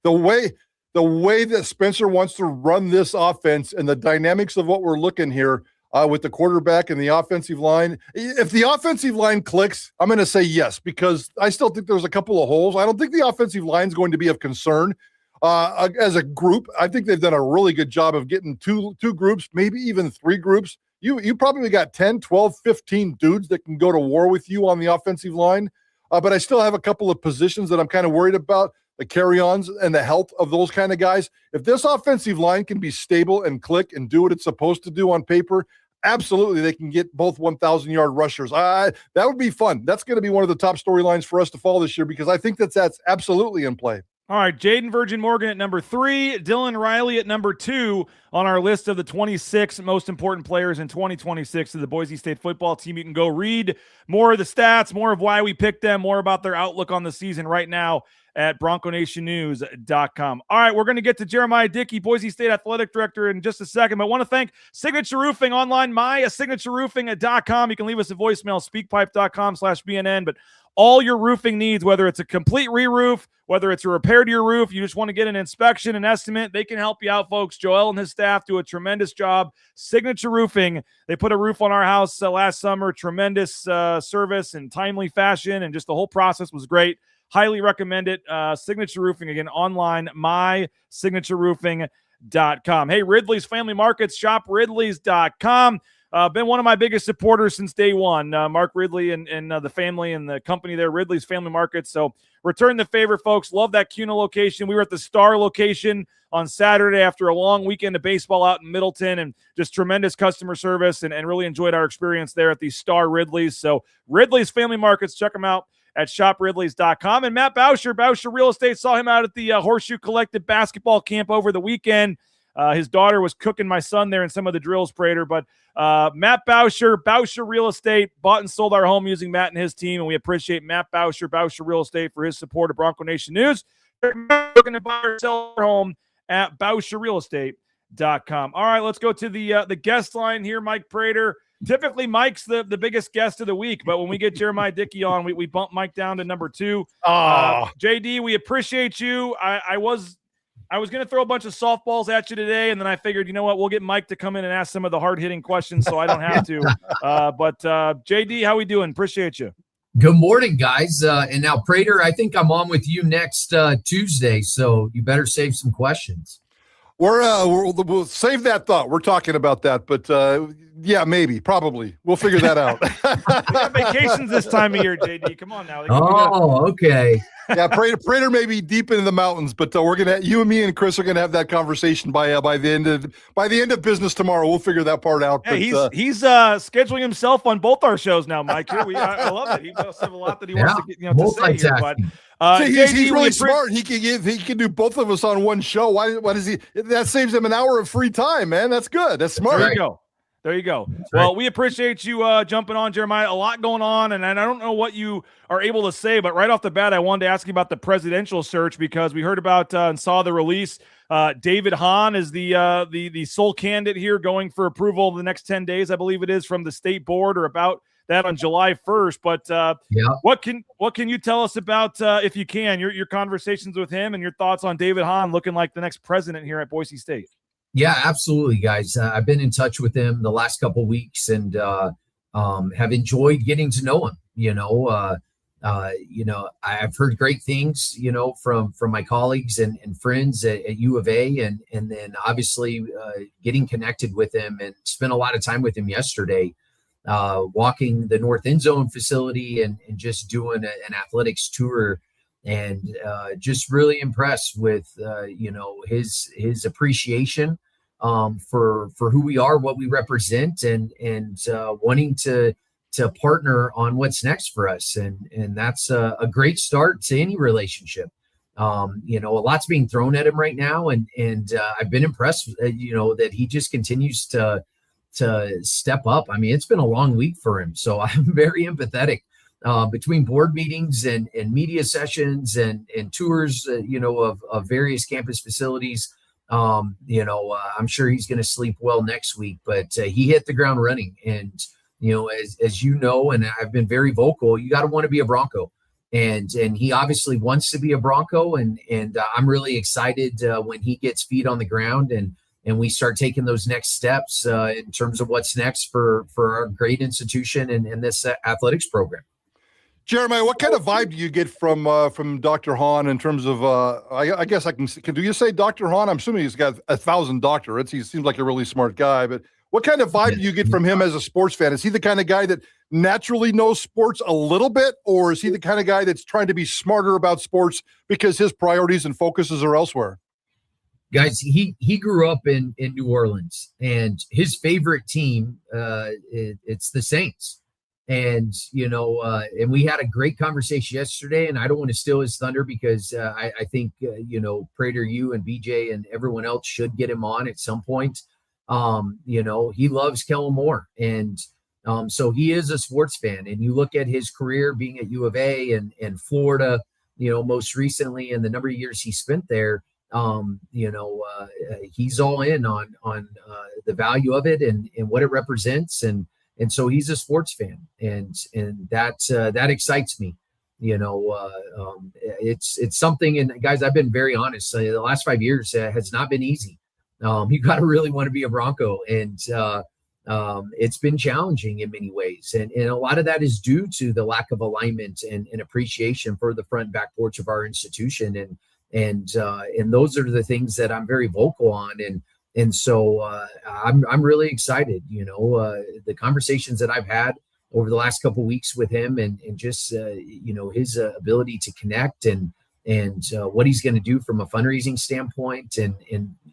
The way that Spencer wants to run this offense and the dynamics of what we're looking here with the quarterback and the offensive line, if the offensive line clicks, I'm going to say yes, because I still think there's a couple of holes. I don't think the offensive line is going to be of concern. As a group, I think they've done a really good job of getting two groups, maybe even 3 groups. You probably got 10, 12, 15 dudes that can go to war with you on the offensive line. But I still have a couple of positions that I'm kind of worried about, the carry-ons and the health of those kind of guys. If this offensive line can be stable and click and do what it's supposed to do on paper, absolutely they can get both 1,000-yard rushers. That would be fun. That's going to be one of the top storylines for us to follow this year because I think that's absolutely in play. All right, Jayden Virgin Morgan at number 3, Dylan Riley at number 2 on our list of the 26 most important players in 2026 of the Boise State football team. You can go read more of the stats, more of why we picked them, more about their outlook on the season right now at BroncoNationNews.com. All right, we're going to get to Jeremiah Dickey, Boise State Athletic Director, in just a second. But I want to thank Signature Roofing online, signatureroofing.com. You can leave us a voicemail, speakpipe.com/BNN. But all your roofing needs, whether it's a complete re-roof, whether it's a repair to your roof, you just want to get an inspection, an estimate, they can help you out, folks. Joel and his staff do a tremendous job. Signature Roofing, they put a roof on our house last summer. Tremendous service and timely fashion, and just the whole process was great. Highly recommend it. Signature Roofing, again, online, mysignatureroofing.com. Hey, Ridley's Family Markets, shop ridleys.com. Been one of my biggest supporters since day one. Mark Ridley and the family and the company there, Ridley's Family Markets. So return the favor, folks. Love that CUNA location. We were at the Star location on Saturday after a long weekend of baseball out in Middleton, and just tremendous customer service, and really enjoyed our experience there at the Star Ridley's. So Ridley's Family Markets, check them out at shopridleys.com. And Matt Boucher Real Estate, saw him out at the Horseshoe Collective basketball camp over the weekend. His daughter was cooking my son there in some of the drills, Prater. But Matt Boucher Real Estate, bought and sold our home using Matt and his team, and we appreciate Matt Boucher Real Estate for his support of Bronco Nation News. We're going to buy or sell our home at BoucherRealEstate.com. All right, let's go to the guest line here, Mike Prater. Typically, Mike's the biggest guest of the week, but when we get Jeremiah Dickey on, we bump Mike down to number 2. JD, we appreciate you. I was going to throw a bunch of softballs at you today, and then I figured, you know what, we'll get Mike to come in and ask some of the hard-hitting questions so I don't have to. But JD, how we doing? Appreciate you. Good morning, guys. And now, Prater, I think I'm on with you next Tuesday, so you better save some questions. We'll save that thought. We're talking about that, but yeah, maybe, probably. We'll figure that out. We have vacations this time of year, JD. Come on now. Okay. Yeah, Prater may be deep into the mountains, but you and me and Chris are gonna have that conversation by the end of business tomorrow. We'll figure that part out. Hey, but, he's scheduling himself on both our shows now, Mike. Here I love it. He must have a lot that he wants to get, to say here. But he's really smart. He can do both of us on one show. Why does he? That saves him an hour of free time, man. That's good. That's smart. There you go. Well, we appreciate you jumping on, Jeremiah. A lot going on, and I don't know what you are able to say, but right off the bat, I wanted to ask you about the presidential search because we heard about and saw the release. David Hahn is the sole candidate here, going for approval the next 10 days, I believe it is, from the state board, or about that on July 1st. But what can you tell us about, if you can, your conversations with him and your thoughts on David Hahn looking like the next president here at Boise State? Yeah, absolutely, guys. I've been in touch with him the last couple of weeks and have enjoyed getting to know him. I've heard great things, from my colleagues and friends at U of A, and then obviously getting connected with him and spent a lot of time with him yesterday, walking the North End Zone facility and just doing an athletics tour. And just really impressed with his appreciation for who we are, what we represent, and wanting to partner on what's next for us, and that's a great start to any relationship. A lot's being thrown at him right now, and I've been impressed that he just continues to step up. I mean, it's been a long week for him, so I'm very empathetic. Between board meetings and media sessions and tours, of various campus facilities, I'm sure he's going to sleep well next week. But he hit the ground running, and as you know, and I've been very vocal, you got to want to be a Bronco, and he obviously wants to be a Bronco, and I'm really excited when he gets feet on the ground and we start taking those next steps in terms of what's next for our great institution and this athletics program. Jeremiah, what kind of vibe do you get from Dr. Hahn in terms of, I guess do you say Dr. Hahn? I'm assuming he's got 1,000 doctorates. He seems like a really smart guy, but what kind of vibe do you get from him as a sports fan? Is he the kind of guy that naturally knows sports a little bit, or is he the kind of guy that's trying to be smarter about sports because his priorities and focuses are elsewhere? Guys, he grew up in New Orleans, and his favorite team, it's the Saints. And, and we had a great conversation yesterday, and I don't want to steal his thunder because I think, Prater, you and BJ and everyone else should get him on at some point. He loves Kellen Moore, and so he is a sports fan. And you look at his career being at U of A and Florida, most recently, and the number of years he spent there. He's all in on the value of it and what it represents, and so he's a sports fan, and that excites me. It's something. And guys, I've been very honest. The last 5 years has not been easy. You got to really want to be a Bronco, and it's been challenging in many ways, and a lot of that is due to the lack of alignment and appreciation for the front and back porch of our institution, and those are the things that I'm very vocal on, and so I'm really excited. The conversations that I've had over the last couple of weeks with him, and just his ability to connect and what he's going to do from a fundraising standpoint, and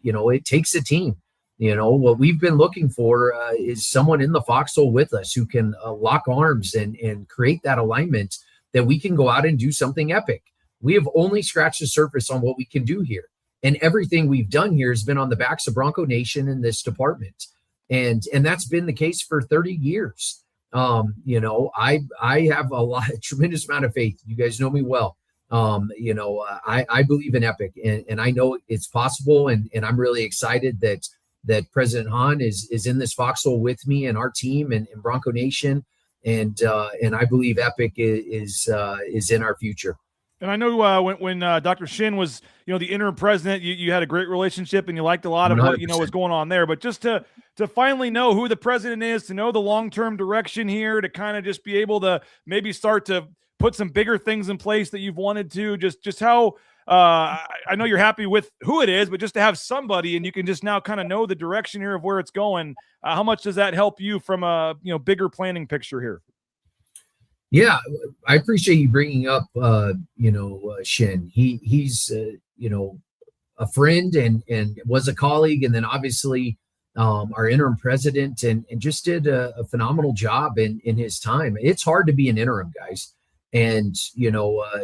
it takes a team. What we've been looking for is someone in the foxhole with us who can lock arms and create that alignment that we can go out and do something epic. We have only scratched the surface on what we can do here. And everything we've done here has been on the backs of Bronco Nation in this department. And that's been the case for 30 years. I have a tremendous amount of faith. You guys know me well. I believe in epic, and I know it's possible. And I'm really excited that President Hahn is in this foxhole with me and our team and Bronco Nation. And I believe epic is in our future. And I know when Dr. Shin was, the interim president, you had a great relationship and you liked a lot of 100%. What, was going on there. But just to finally know who the president is, to know the long-term direction here, to kind of just be able to maybe start to put some bigger things in place that you've wanted to, just how I know you're happy with who it is, but just to have somebody and you can just now kind of know the direction here of where it's going. How much does that help you from a bigger planning picture here? Yeah, I appreciate you bringing up, Shin. He's a friend and was a colleague, and then obviously our interim president, and just did a phenomenal job in his time. It's hard to be an interim, guys, and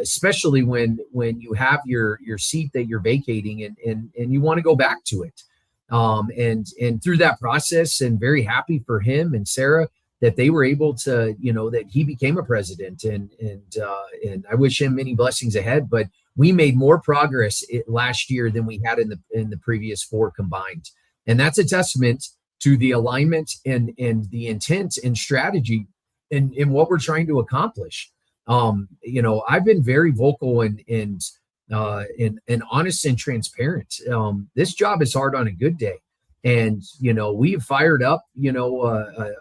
especially when you have your seat that you're vacating and you want to go back to it. And through that process, and very happy for him and Sarah that they were able to, that he became a president, and I wish him many blessings ahead. But we made more progress last year than we had in the previous 4 combined, and that's a testament to the alignment and the intent and strategy in what we're trying to accomplish. I've been very vocal and honest and transparent. This job is hard on a good day. And, we've fired up,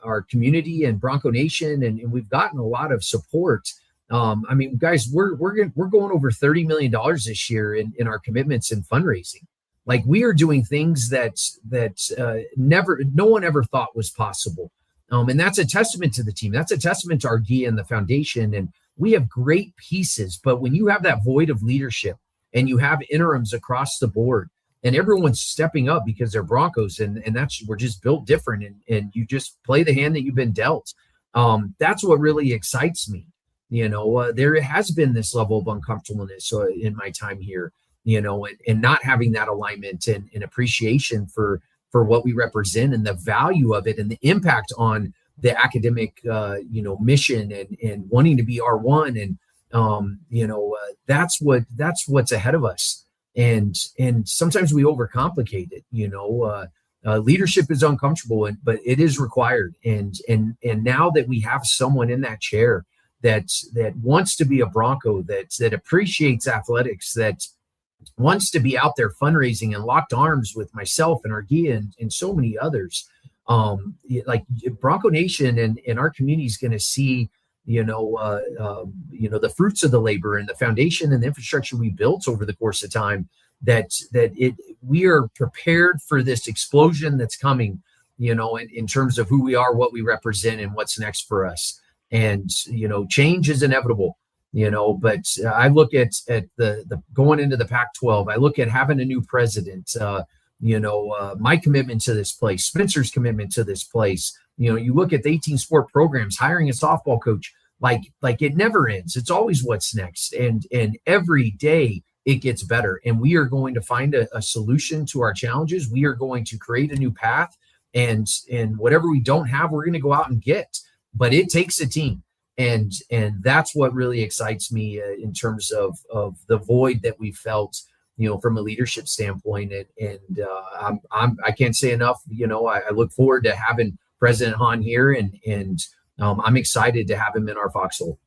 our community and Bronco Nation, and we've gotten a lot of support. Guys, we're going over $30 million this year in our commitments and fundraising. Like, we are doing things that no one ever thought was possible. And that's a testament to the team. That's a testament to our GIA and the foundation. And we have great pieces, but when you have that void of leadership and you have interims across the board, and everyone's stepping up because they're Broncos, and we're just built different, and you just play the hand that you've been dealt. That's what really excites me. There has been this level of uncomfortableness in my time here, and not having that alignment and appreciation for what we represent and the value of it and the impact on the academic, mission and wanting to be R1. And, that's what's ahead of us. And sometimes we overcomplicate it. Leadership is uncomfortable, but it is required. And now that we have someone in that chair that wants to be a Bronco, that appreciates athletics, that wants to be out there fundraising and locked arms with myself and our GIA and so many others, like Bronco Nation and our community is going to see the fruits of the labor and the foundation and the infrastructure we built over the course of time, we are prepared for this explosion that's coming, in terms of who we are, what we represent, and what's next for us. And, change is inevitable. But I look at the going into the Pac-12. I look at having a new president. My commitment to this place, Spencer's commitment to this place. You look at the 18 sport programs, hiring a softball coach, like it never ends. It's always what's next, and every day it gets better. And we are going to find a solution to our challenges. We are going to create a new path, and whatever we don't have, we're going to go out and get. But it takes a team. And that's what really excites me in terms of the void that we felt, from a leadership standpoint. And I can't say enough. I look forward to having President Hahn here, and I'm excited to have him in our foxhole.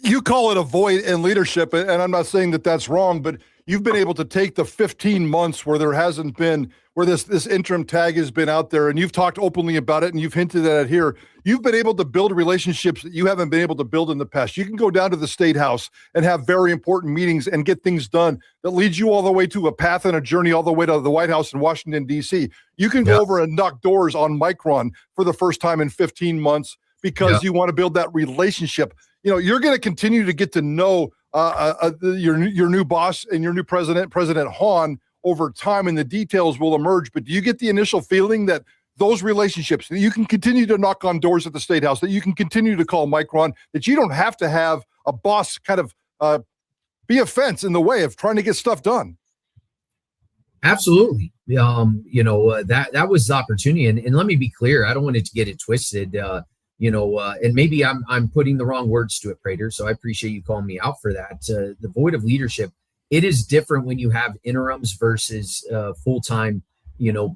You call it a void in leadership, and I'm not saying that that's wrong, but you've been able to take the 15 months where there hasn't been, where this interim tag has been out there, and you've talked openly about it, and you've hinted at it here. You've been able to build relationships that you haven't been able to build in the past. You can go down to the State House and have very important meetings and get things done that leads you all the way to a path and a journey all the way to the White House in Washington, D.C. You can go over and knock doors on Micron for the first time in 15 months because you want to build that relationship. You're going to continue to get to know your new boss and your new president, President Hahn, over time, and the details will emerge. But do you get the initial feeling that those relationships, that you can continue to knock on doors at the State House, that you can continue to call Micron, that you don't have to have a boss kind of be a fence in the way of trying to get stuff done? Absolutely. That was the opportunity. And let me be clear, I don't want it to get it twisted. And maybe I'm putting the wrong words to it, Prater. So I appreciate you calling me out for that. The void of leadership, it is different when you have interims versus full-time,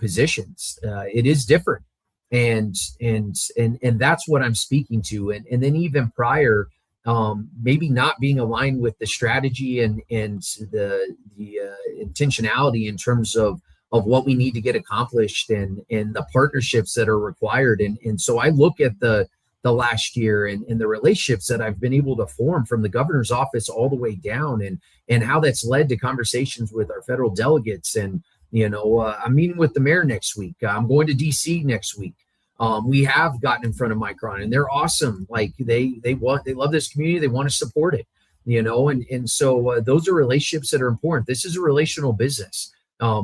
positions. It is different, and that's what I'm speaking to. And then even prior, maybe not being aligned with the strategy and the intentionality in terms of what we need to get accomplished and the partnerships that are required. And so I look at the last year and the relationships that I've been able to form from the governor's office all the way down, and how that's led to conversations with our federal delegates. And, I'm meeting with the mayor next week. I'm going to DC next week. We have gotten in front of Micron, and they're awesome. Like they love this community. They want to support it, and so those are relationships that are important. This is a relational business.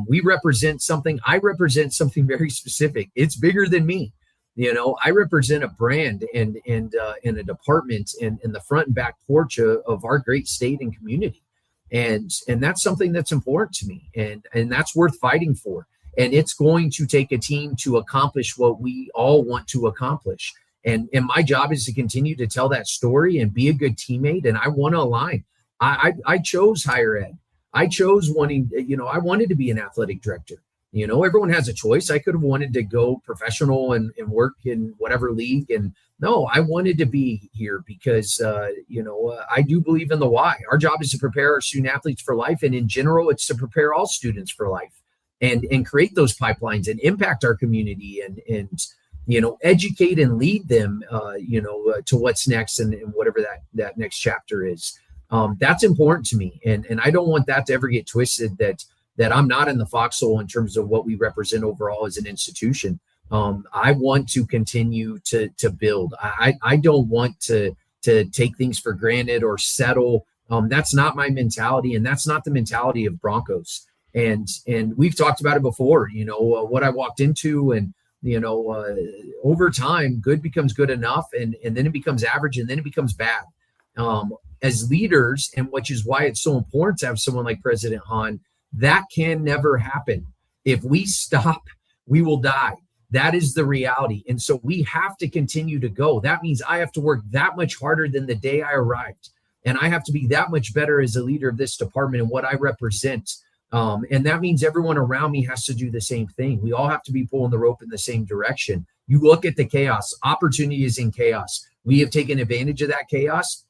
We represent something. I represent something very specific. It's bigger than me. I represent a brand and a department and the front and back porch of our great state and community. And that's something that's important to me, and that's worth fighting for. And it's going to take a team to accomplish what we all want to accomplish. And my job is to continue to tell that story and be a good teammate. And I want to align. I chose higher ed. I chose I wanted to be an athletic director. Everyone has a choice. I could have wanted to go professional and work in whatever league. And no, I wanted to be here because, I do believe in the why. Our job is to prepare our student athletes for life. And in general, it's to prepare all students for life and create those pipelines and impact our community and educate and lead them, to what's next and whatever that next chapter is. That's important to me. And I don't want that to ever get twisted that I'm not in the foxhole in terms of what we represent overall as an institution. I want to continue to build. I don't want to take things for granted or settle. That's not my mentality, and that's not the mentality of Broncos. And we've talked about it before, what I walked into, and over time, good becomes good enough, and then it becomes average, and then it becomes bad. As leaders, and which is why it's so important to have someone like President Hahn, that can never happen. If we stop, we will die. That is the reality. And so we have to continue to go. That means I have to work that much harder than the day I arrived. And I have to be that much better as a leader of this department and what I represent. And that means everyone around me has to do the same thing. We all have to be pulling the rope in the same direction. You look at the chaos. Opportunity is in chaos. We have taken advantage of that chaos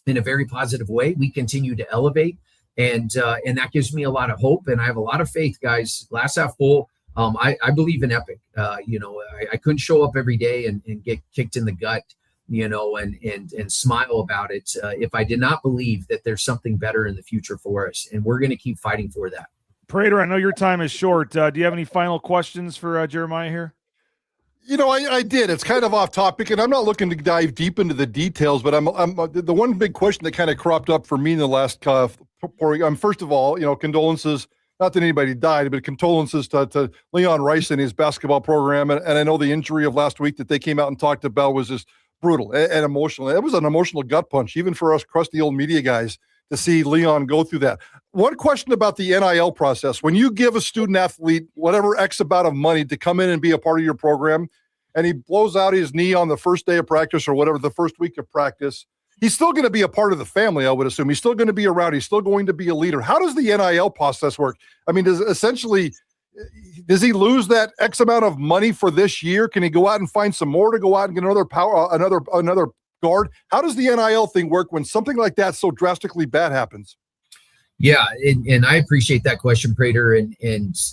in a very positive way. We continue to elevate. And that gives me a lot of hope, and I have a lot of faith, guys. Glass half full. I believe in epic. I couldn't show up every day and get kicked in the gut, and smile about it if I did not believe that there's something better in the future for us, and we're going to keep fighting for that. Prater, I know your time is short. Do you have any final questions for Jeremiah here? I did. It's kind of off topic, and I'm not looking to dive deep into the details, but I'm the one big question that kind of cropped up for me in the last first of all, condolences, not that anybody died, but condolences to Leon Rice and his basketball program. And I know the injury of last week that they came out and talked about was just brutal and emotional. It was an emotional gut punch, even for us crusty old media guys, to see Leon go through that. One question about the NIL process. When you give a student athlete whatever X amount of money to come in and be a part of your program, and he blows out his knee on the first day of practice or whatever, the first week of practice, he's still going to be a part of the family, I would assume. He's still going to be around. He's still going to be a leader. How does the NIL process work? I mean, does he lose that X amount of money for this year? Can he go out and find some more to go out and get another guard? How does the NIL thing work when something like that so drastically bad happens? Yeah, and I appreciate that question, Prater, and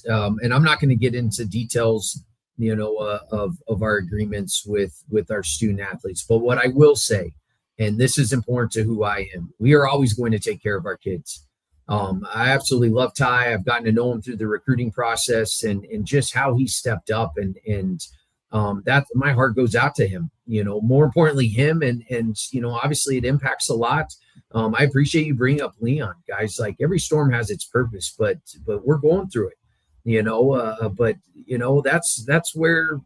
I'm not going to get into details, of our agreements with our student athletes. But what I will say, and this is important to who I am, we are always going to take care of our kids. I absolutely love Ty. I've gotten to know him through the recruiting process and just how he stepped up, and that my heart goes out to him. More importantly, him and obviously it impacts a lot. I appreciate you bringing up Leon, guys. Like, every storm has its purpose, but we're going through it. That's where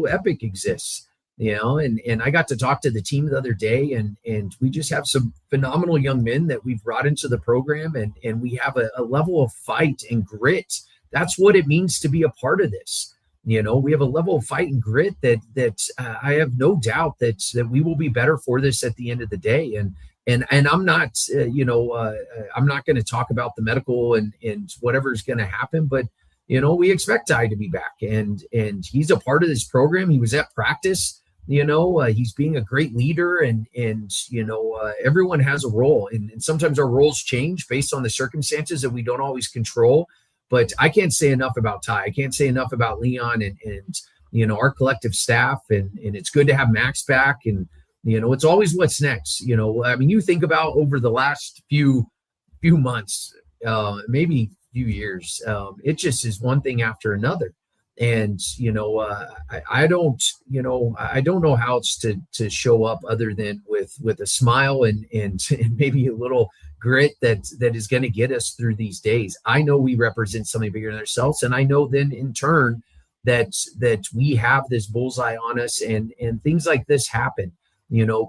Epic exists. And I got to talk to the team the other day, and we just have some phenomenal young men that we've brought into the program, and we have a level of fight and grit. That's what it means to be a part of this. We have a level of fight and grit that I have no doubt that we will be better for this at the end of the day. And I'm not, I'm not going to talk about the medical and whatever is going to happen, but we expect Ty to be back, and he's a part of this program. He was at practice. He's being a great leader, and everyone has a role, and sometimes our roles change based on the circumstances that we don't always control. But I can't say enough about Ty. I can't say enough about Leon and our collective staff, and it's good to have Max back, and it's always what's next. You think about over the last few months, maybe few years, it just is one thing after another. And I don't know how it's to show up other than with a smile and maybe a little grit that is going to get us through these days. I know we represent something bigger than ourselves, and I know then in turn that we have this bullseye on us, and things like this happen.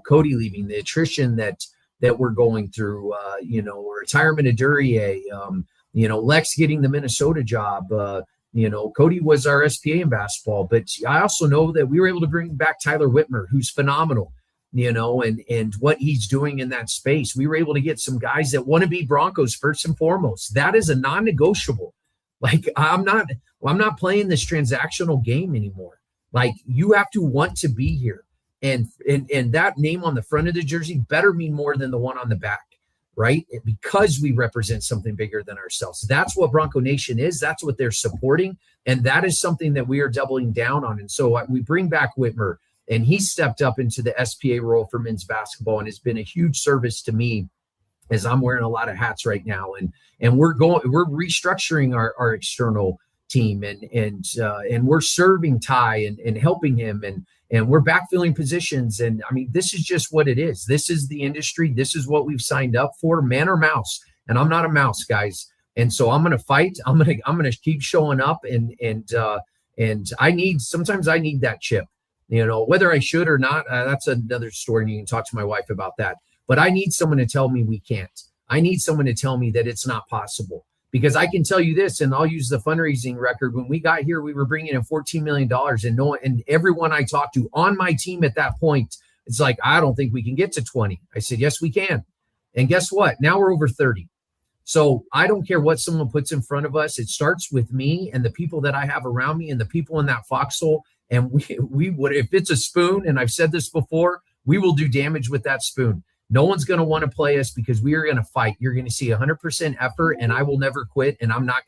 Cody leaving, the attrition that we're going through, retirement of Duryea, Lex getting the Minnesota job. Cody was our SPA in basketball, but I also know that we were able to bring back Tyler Whitmer, who's phenomenal, and what he's doing in that space. We were able to get some guys that want to be Broncos first and foremost. That is a non-negotiable. Like, I'm not playing this transactional game anymore. Like, you have to want to be here. And that name on the front of the jersey better mean more than the one on the back, right? Because we represent something bigger than ourselves. That's what Bronco Nation is. That's what they're supporting. And that is something that we are doubling down on. And so we bring back Whitmer, and he stepped up into the SPA role for men's basketball and has been a huge service to me, as I'm wearing a lot of hats right now. And we're restructuring our external team, and we're serving Ty and helping him, and we're backfilling positions. And I mean, this is just what it is. This is the industry. This is what we've signed up for, man or mouse. And I'm not a mouse, guys. And so I'm going to fight. I'm going to keep showing up, and sometimes I need that chip, whether I should or not. That's another story. And you can talk to my wife about that. But I need someone to tell me we can't. I need someone to tell me that it's not possible. Because I can tell you this, and I'll use the fundraising record. When we got here, we were bringing in $14 million, and everyone I talked to on my team at that point, it's like, I don't think we can get to 20. I said, yes, we can. And guess what? Now we're over 30. So I don't care what someone puts in front of us. It starts with me and the people that I have around me and the people in that foxhole. And we would, if it's a spoon, and I've said this before, we will do damage with that spoon. No one's going to want to play us because we are going to fight. You're going to see 100% effort, and I will never quit. And I'm not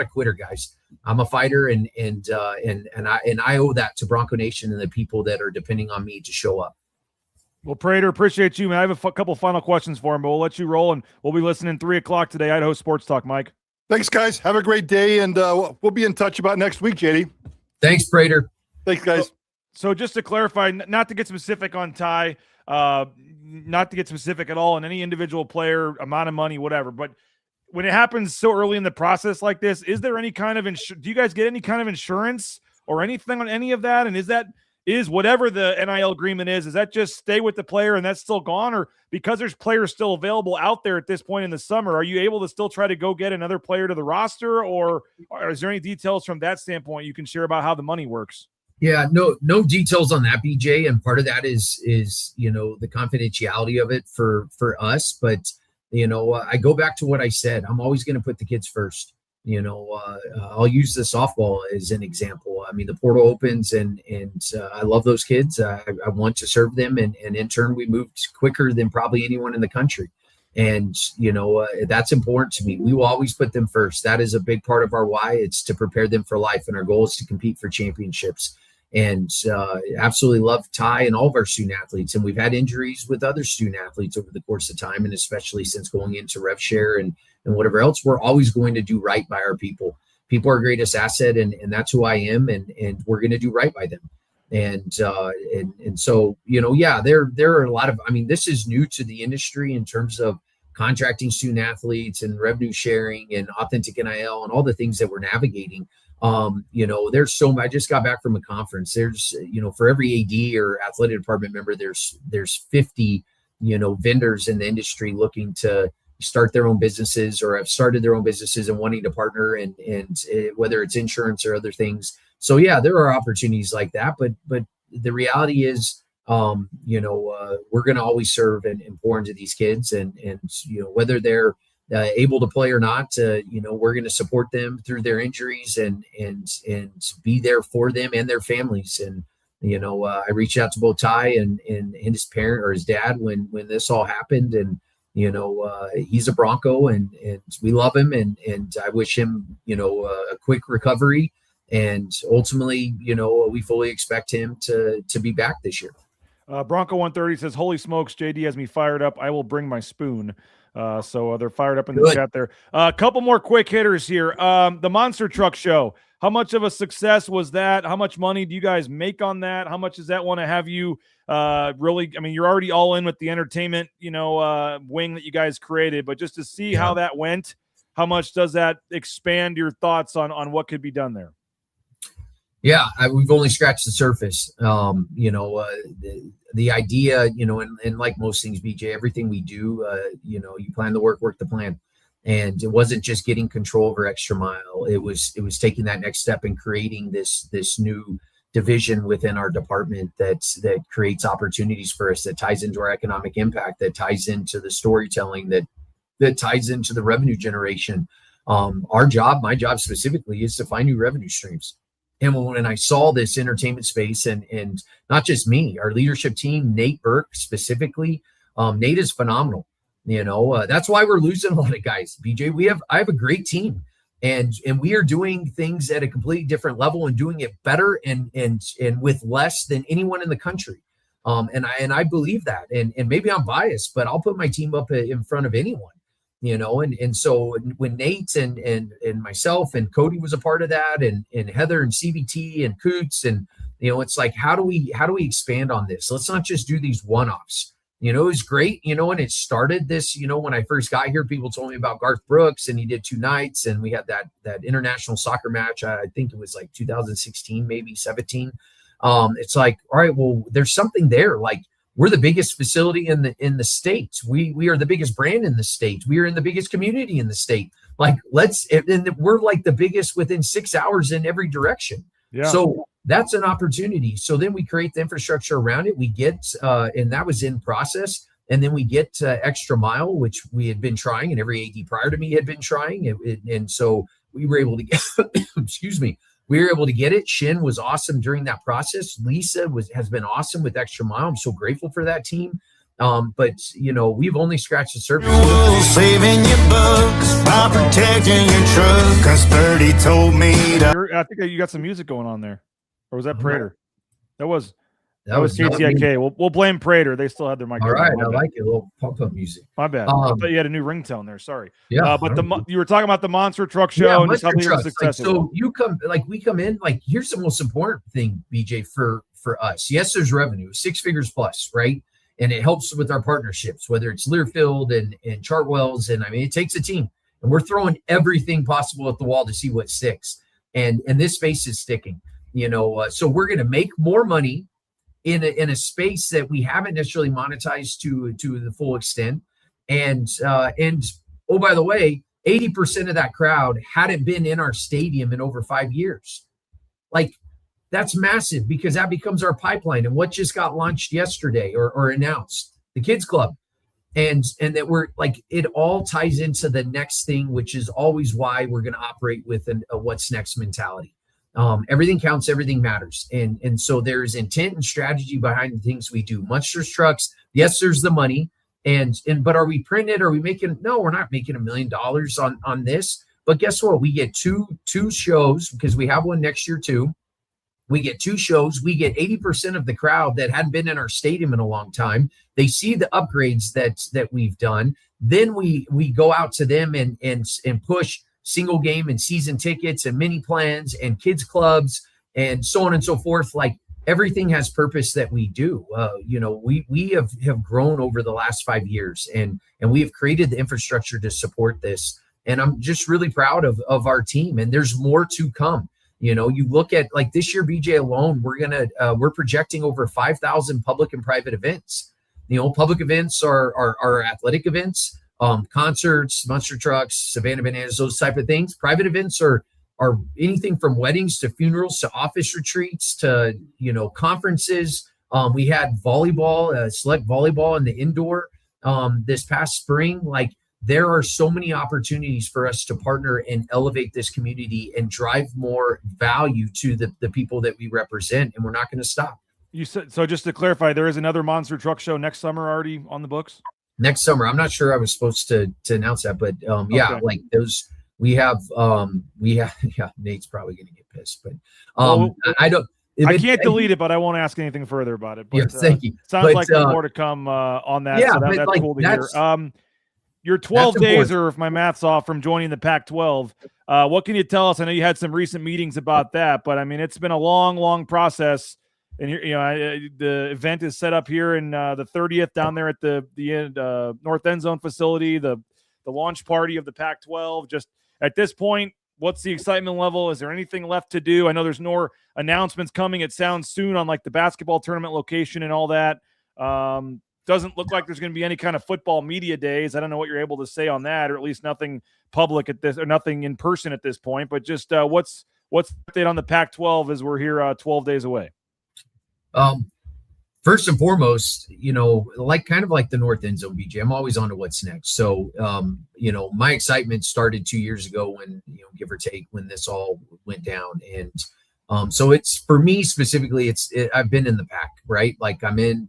a quitter, guys. I'm a fighter, and I owe that to Bronco Nation and the people that are depending on me to show up. Well, Prater, appreciate you, man. I have a couple final questions for him, but we'll let you roll, and we'll be listening 3:00 today. Idaho Sports Talk, Mike. Thanks, guys. Have a great day, and we'll be in touch about next week, JD. Thanks, Prater. Thanks, guys. So just to clarify, not to get specific on Ty, not to get specific at all on any individual player, amount of money, whatever, but when it happens so early in the process like this, is there any kind of do you guys get any kind of insurance or anything on any of that? And is whatever the NIL agreement is that just stay with the player and that's still gone? Or because there's players still available out there at this point in the summer, are you able to still try to go get another player to the roster? Or is there any details from that standpoint you can share about how the money works? Yeah, no details on that, BJ. And part of that is the confidentiality of it for us. But I go back to what I said. I'm always going to put the kids first. I'll use the softball as an example. I mean, the portal opens and I love those kids. I want to serve them. And in turn, we moved quicker than probably anyone in the country. And, that's important to me. We will always put them first. That is a big part of our why. It's to prepare them for life. And our goal is to compete for championships. And absolutely love Ty and all of our student athletes. And we've had injuries with other student athletes over the course of time. And especially since going into rev share and whatever else, we're always going to do right by our people. People are our greatest asset. And that's who I am. And we're going to do right by them. And so, there are a lot of, this is new to the industry in terms of contracting student athletes and revenue sharing and authentic NIL and all the things that we're navigating. There's I just got back from a conference. There's, for every AD or athletic department member, there's 50, vendors in the industry looking to start their own businesses or have started their own businesses and wanting to partner and whether it's insurance or other things. So yeah, there are opportunities like that, but the reality is, we're going to always serve and pour into these kids and whether they're able to play or not, we're going to support them through their injuries and be there for them and their families. And, I reached out to both Ty and his parent or his dad when this all happened. And, he's a Bronco and we love him and I wish him, a quick recovery. And ultimately, we fully expect him to be back this year. Bronco 130 says, holy smokes, JD has me fired up. I will bring my spoon. So they're fired up in the chat there. A couple more quick hitters here. The Monster Truck Show. How much of a success was that? How much money do you guys make on that? How much does that want to have you really? I mean, you're already all in with the entertainment, wing that you guys created, but just to see how that went, how much does that expand your thoughts on what could be done there? Yeah, we've only scratched the surface. The idea, and like most things, BJ, everything we do, you plan the work the plan. And it wasn't just getting control over Extra Mile. It was taking that next step and creating this new division within our department that creates opportunities for us, that ties into our economic impact, that ties into the storytelling, that ties into the revenue generation. My job specifically, is to find new revenue streams. And when I saw this entertainment space and not just me, our leadership team, Nate Burke specifically, Nate is phenomenal. That's why we're losing a lot of guys. BJ, I have a great team and we are doing things at a completely different level and doing it better and with less than anyone in the country. And I believe that. And maybe I'm biased, but I'll put my team up in front of anyone. And so when Nate and myself and Cody was a part of that and Heather and CBT and Coots and, it's like, how do we expand on this? Let's not just do these one-offs. It was great, and it started this, when I first got here, people told me about Garth Brooks and he did 2 nights and we had that international soccer match. I think it was like 2016, maybe 17. It's like, all right, well, there's something there. Like, we're the biggest facility in the state. We are the biggest brand in the state. We are in the biggest community in the state. Like, and we're like the biggest within 6 hours in every direction. Yeah. So that's an opportunity. So then we create the infrastructure around it. We get, and that was in process. And then we get Extra Mile, which we had been trying, and every AD prior to me had been trying. And so we were able to get, excuse me, we were able to get it. Shin was awesome during that process. Lisa has been awesome with Extra Mile. I'm so grateful for that team. But we've only scratched the surface. Saving your bucks by protecting your truck. Cause Birdie told me I think you got some music going on there. Or was that Prater? That was KTIK. We'll blame Prater. They still had their mic. All right, I like it. A little pop-up music. My bad. I thought you had a new ringtone there. Sorry. Yeah. But you were talking about the Monster Truck Show and just how they were successful. So we come in, like, here's the most important thing, BJ, for for us. Yes, there's revenue, 6 figures plus, right? And it helps with our partnerships, whether it's Learfield and Chartwells. And I mean, it takes a team, and we're throwing everything possible at the wall to see what sticks. And this space is sticking, so we're going to make more money in a space that we haven't necessarily monetized to the full extent. And oh, by the way, 80% of that crowd hadn't been in our stadium in over 5 years. Like, that's massive, because that becomes our pipeline. And what just got launched yesterday or announced, the Kids Club. And that we're like, it all ties into the next thing, which is always why we're going to operate with a what's next mentality. Everything counts, everything matters. And so there's intent and strategy behind the things we do. Munsters trucks, yes, there's the money. But are we printing it? Are we making? No, we're not making $1 million on this. But guess what? We get two shows, because we have one next year too. We get 2 shows. We get 80% of the crowd that hadn't been in our stadium in a long time. They see the upgrades that we've done. Then we go out to them and push single game and season tickets and mini plans and kids clubs and so on and so forth. Like, everything has purpose that we do. We have grown over the last 5 years, and we have created the infrastructure to support this. And I'm just really proud of our team. And there's more to come. You look at, like, this year, BJ alone, we're projecting over 5,000 public and private events. Public events are athletic events, concerts, monster trucks, Savannah Bananas, those type of things. Private events are anything from weddings to funerals to office retreats to, conferences. We had volleyball, select volleyball in the indoor this past spring. Like, there are so many opportunities for us to partner and elevate this community and drive more value to the people that we represent. And we're not going to stop. You said, so just to clarify, there is another monster truck show next summer already on the books? Next summer. I'm not sure I was supposed to announce that, but yeah, like those. We have, Nate's probably going to get pissed, but I don't. I can't delete it, but I won't ask anything further about it. But, yeah, thank you. Sounds like there's more to come on that. Yeah, so that's like, cool to hear. You're 12 days, or if my math's off, from joining the Pac-12. What can you tell us? I know you had some recent meetings about that, but I mean, it's been a long, long process. And the event is set up here in the 30th down there at the North End Zone facility, the launch party of the Pac-12. Just at this point, what's the excitement level? Is there anything left to do? I know there's more announcements coming. It sounds soon on like the basketball tournament location and all that. Doesn't look like there's going to be any kind of football media days. I don't know what you're able to say on that, or at least nothing public at this, or nothing in person at this point. But just what's the update on the Pac-12 as we're here 12 days away? First and foremost, kind of like the North End Zone, BJ, I'm always on to what's next. So, my excitement started 2 years ago when, give or take, when this all went down. And so it's, for me specifically, I've been in the pack, right? Like, I'm in,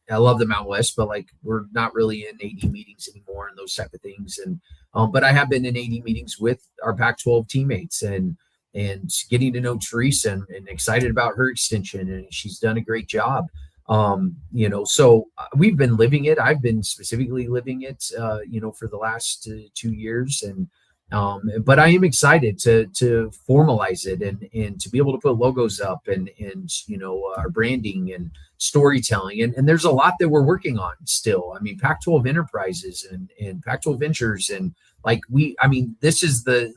I love the Mountain West, but like, we're not really in AD meetings anymore and those type of things. And, but I have been in AD meetings with our Pac-12 teammates and getting to know Teresa and excited about her extension, and she's done a great job. So we've been living it. I've been specifically living it, for the last 2 years. But I am excited to formalize it and to be able to put logos up and our branding and storytelling. And there's a lot that we're working on still. I mean, Pac-12 Enterprises and Pac-12 Ventures. And this is the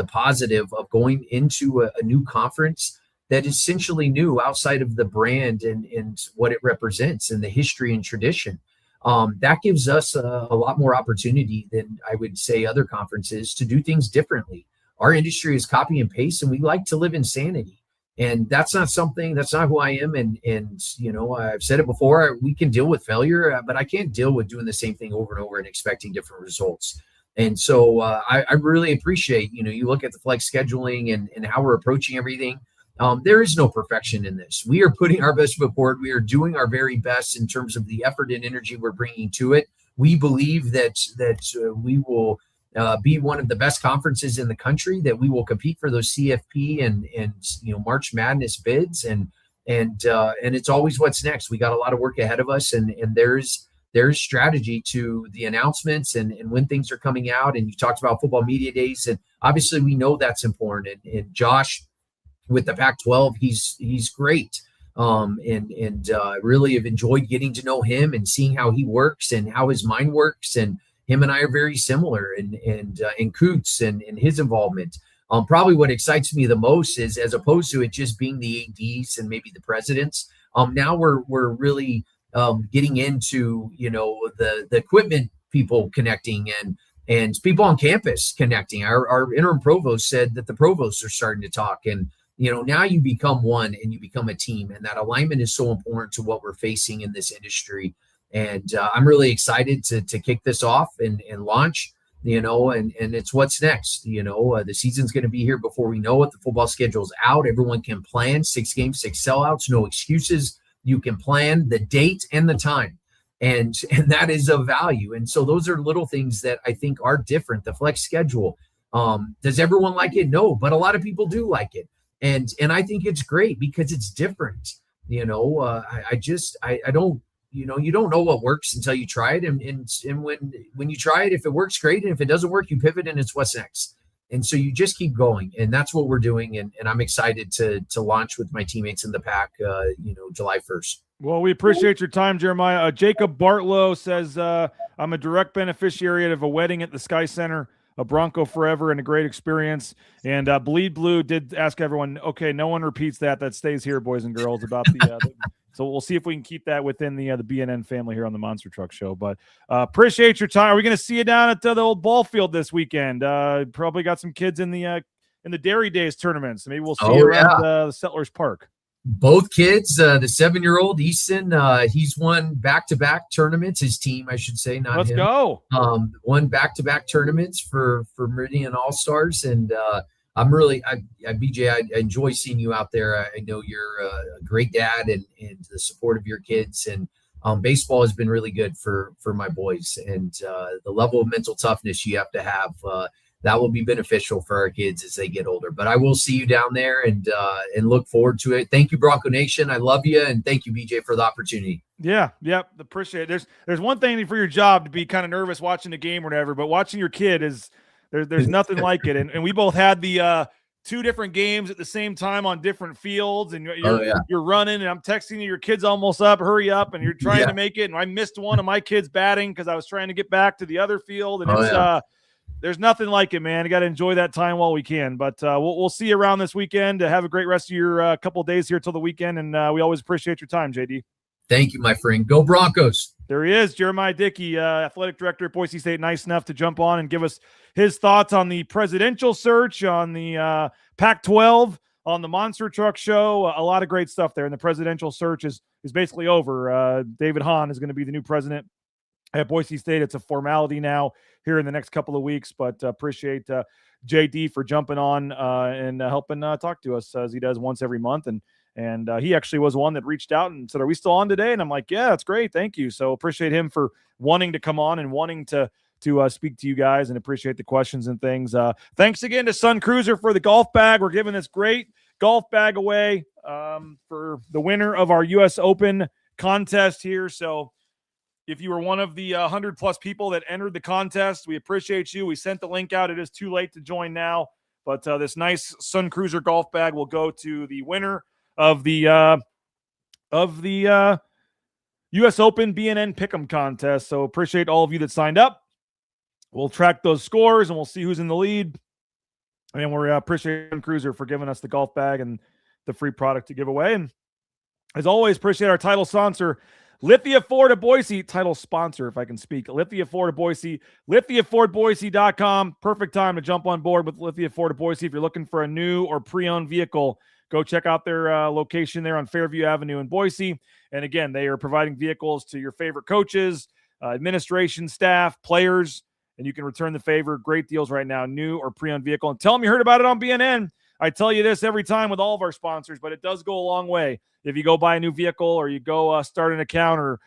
positive of going into a new conference that is essentially new outside of the brand and what it represents and the history and tradition. That gives us a lot more opportunity than I would say other conferences to do things differently. Our industry is copy and paste, and we like to live in sanity. And that's not who I am. And I've said it before, we can deal with failure, but I can't deal with doing the same thing over and over and expecting different results. And so I really appreciate, you look at the flex scheduling and how we're approaching everything. There is no perfection in this. We are putting our best foot forward. We are doing our very best in terms of the effort and energy we're bringing to it. We believe that we will be one of the best conferences in the country, that we will compete for those CFP and March Madness bids. And it's always what's next. We got a lot of work ahead of us, and there's strategy to the announcements and when things are coming out. And you talked about football media days, and obviously we know that's important. And Josh with the Pac-12, he's great. And really have enjoyed getting to know him and seeing how he works and how his mind works. And him and I are very similar in Coots and his involvement. Probably what excites me the most is, as opposed to it just being the ADs and maybe the presidents, now we're really getting into, the equipment people connecting and people on campus connecting. Our interim provost said that the provosts are starting to talk, and now you become one and you become a team, and that alignment is so important to what we're facing in this industry. And I'm really excited to kick this off and launch, and it's what's next. The season's going to be here before we know it. The football schedule's out. Everyone can plan 6 games, 6 sellouts, no excuses. You can plan the date and the time, and that is of value. And so those are little things that I think are different. The flex schedule, does everyone like it? No, but a lot of people do like it. And I think it's great because it's different. I don't, you don't know what works until you try it. And when you try it, if it works, great. And if it doesn't work, you pivot and it's what's next. And so you just keep going. And that's what we're doing. And I'm excited to launch with my teammates in the pack, July 1st. Well, we appreciate your time, Jeremiah. Jacob Bartlow says, I'm a direct beneficiary of a wedding at the Sky Center, a Bronco forever, and a great experience. And Bleed Blue did ask everyone, okay, no one repeats that. That stays here, boys and girls, about the so we'll see if we can keep that within the BNN family here on the Monster Truck Show. But appreciate your time. Are we going to see you down at the old ball field this weekend? Probably got some kids in the Dairy Days tournament, so maybe we'll see you around the Settlers Park. Both kids, the 7-year-old Easton, he's won back-to-back tournaments. His team, I should say, not Let's him. Go. Won back-to-back tournaments for Meridian All-Stars, and I'm really, BJ, I enjoy seeing you out there. I know you're a great dad and the support of your kids, and baseball has been really good for my boys, and the level of mental toughness you have to have. That will be beneficial for our kids as they get older. But I will see you down there and look forward to it. Thank you, Bronco Nation. I love you, and thank you, BJ, for the opportunity. Yeah, appreciate it. There's one thing for your job to be kind of nervous watching the game or whatever, but watching your kid is there's nothing like it. And we both had the 2 different games at the same time on different fields, and you're running, and I'm texting you, your kid's almost up, hurry up, and you're trying to make it. And I missed one of my kids batting because I was trying to get back to the other field, and there's nothing like it, man. You got to enjoy that time while we can. But we'll see you around this weekend. Have a great rest of your couple of days here till the weekend, and we always appreciate your time, JD. Thank you, my friend. Go Broncos. There he is, Jeremiah Dickey, athletic director at Boise State. Nice enough to jump on and give us his thoughts on the presidential search, on the Pac-12, on the Monster Truck Show. A lot of great stuff there. And the presidential search is basically over. David Hahn is going to be the new president at Boise State. It's a formality now here in the next couple of weeks, but appreciate JD for jumping on and helping talk to us as he does once every month. And he actually was one that reached out and said, are we still on today? And I'm like, yeah, that's great. Thank you. So appreciate him for wanting to come on and wanting to speak to you guys, and appreciate the questions and things. Thanks again to Sun Cruiser for the golf bag. We're giving this great golf bag away for the winner of our U.S. Open contest here. So if you were one of the 100+ people that entered the contest, we appreciate you. We sent the link out. It is too late to join now, but this nice Sun Cruiser golf bag will go to the winner of the U.S. Open BNN Pick'em contest. So appreciate all of you that signed up. We'll track those scores and we'll see who's in the lead. And we appreciate Sun Cruiser for giving us the golf bag and the free product to give away. And as always, appreciate our title sponsor, Lithia Ford of Boise. Title sponsor, if I can speak. Lithia Ford of Boise. LithiaFordBoise.com. Perfect time to jump on board with Lithia Ford of Boise. If you're looking for a new or pre-owned vehicle, go check out their location there on Fairview Avenue in Boise. And again, they are providing vehicles to your favorite coaches, administration, staff, players, and you can return the favor. Great deals right now, new or pre-owned vehicle. And tell them you heard about it on BNN. I tell you this every time with all of our sponsors, but it does go a long way. If you go buy a new vehicle or you go start an account or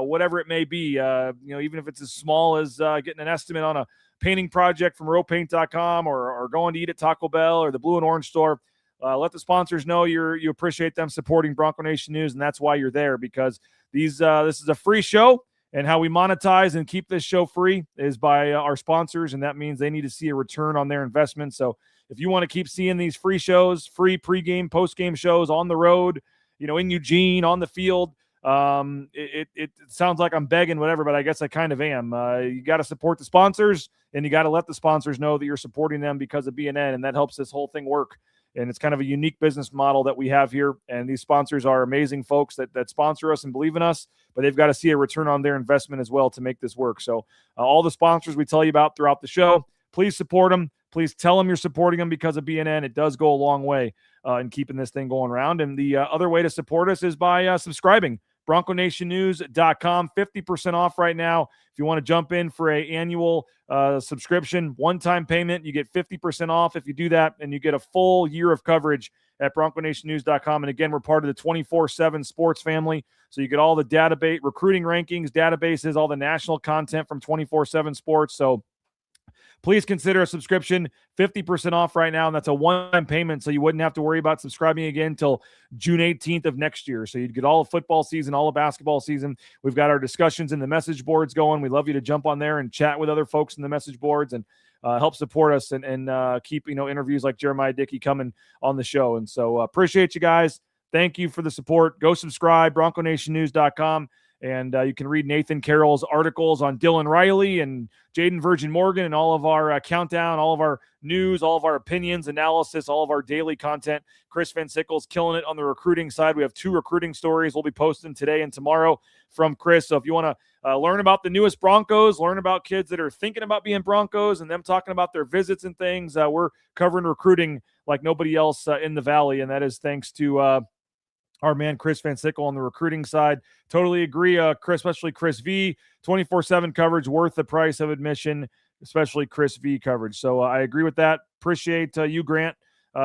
whatever it may be, even if it's as small as getting an estimate on a painting project from rowpaint.com or going to eat at Taco Bell or the Blue and Orange store, let the sponsors know you appreciate them supporting Bronco Nation News, and that's why you're there, because this is a free show, And how we monetize and keep this show free is by our sponsors, and that means they need to see a return on their investment. So if you want to keep seeing these free shows, free pregame, postgame shows on the road, in Eugene, on the field, it sounds like I'm begging, whatever, but I guess I kind of am. You got to support the sponsors, and you got to let the sponsors know that you're supporting them because of BNN, and that helps this whole thing work. And it's kind of a unique business model that we have here. And these sponsors are amazing folks that sponsor us and believe in us, but they've got to see a return on their investment as well to make this work. So all the sponsors we tell you about throughout the show, please support them. Please tell them you're supporting them because of BNN. It does go a long way in keeping this thing going around. And the other way to support us is by subscribing. BroncoNationNews.com, 50% off right now. If you want to jump in for an annual subscription, one-time payment, you get 50% off if you do that, and you get a full year of coverage at BroncoNationNews.com. And again, we're part of the 24/7 sports family, so you get all the database, recruiting rankings, databases, all the national content from 24/7 sports. So please consider a subscription, 50% off right now, and that's a one-time payment, so you wouldn't have to worry about subscribing again until June 18th of next year. So you'd get all of football season, all of basketball season. We've got our discussions in the message boards going. We'd love you to jump on there and chat with other folks in the message boards and help support us and keep interviews like Jeremiah Dickey coming on the show. And so appreciate you guys. Thank you for the support. Go subscribe, BroncoNationNews.com. And you can read Nathan Carroll's articles on Dylan Riley and Jayden Virgin Morgan and all of our countdown, all of our news, all of our opinions, analysis, all of our daily content. Chris Van Sickle's killing it on the recruiting side. We have 2 recruiting stories we'll be posting today and tomorrow from Chris. So if you want to learn about the newest Broncos, learn about kids that are thinking about being Broncos and them talking about their visits and things, we're covering recruiting like nobody else in the Valley, and that is thanks to our man Chris Van Sickle on the recruiting side. Totally agree, Chris, especially Chris V. 24/7 coverage worth the price of admission, especially Chris V coverage. So I agree with that. Appreciate you, Grant,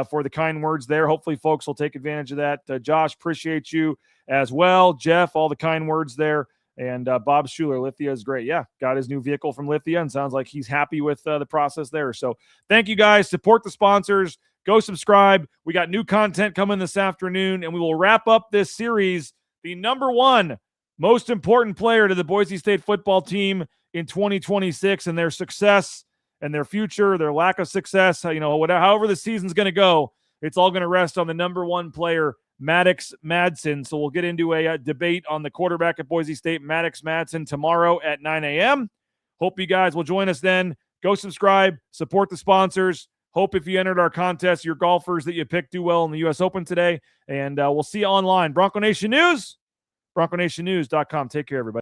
for the kind words there. Hopefully folks will take advantage of that. Josh, appreciate you as well. Jeff, all the kind words there. And Bob Schuler, Lithia is great. Yeah, got his new vehicle from Lithia and sounds like he's happy with the process there. So thank you guys. Support the sponsors. Go subscribe. We got new content coming this afternoon, and we will wrap up this series. The number 1 most important player to the Boise State football team in 2026 and their success and their future, their lack of success, however the season's going to go, it's all going to rest on the number 1 player, Maddox Madsen. So we'll get into a debate on the quarterback at Boise State, Maddox Madsen, tomorrow at 9 a.m. Hope you guys will join us then. Go subscribe, support the sponsors. Hope if you entered our contest, your golfers that you picked do well in the U.S. Open today. And we'll see you online. Bronco Nation News, BroncoNationNews.com. Take care, everybody.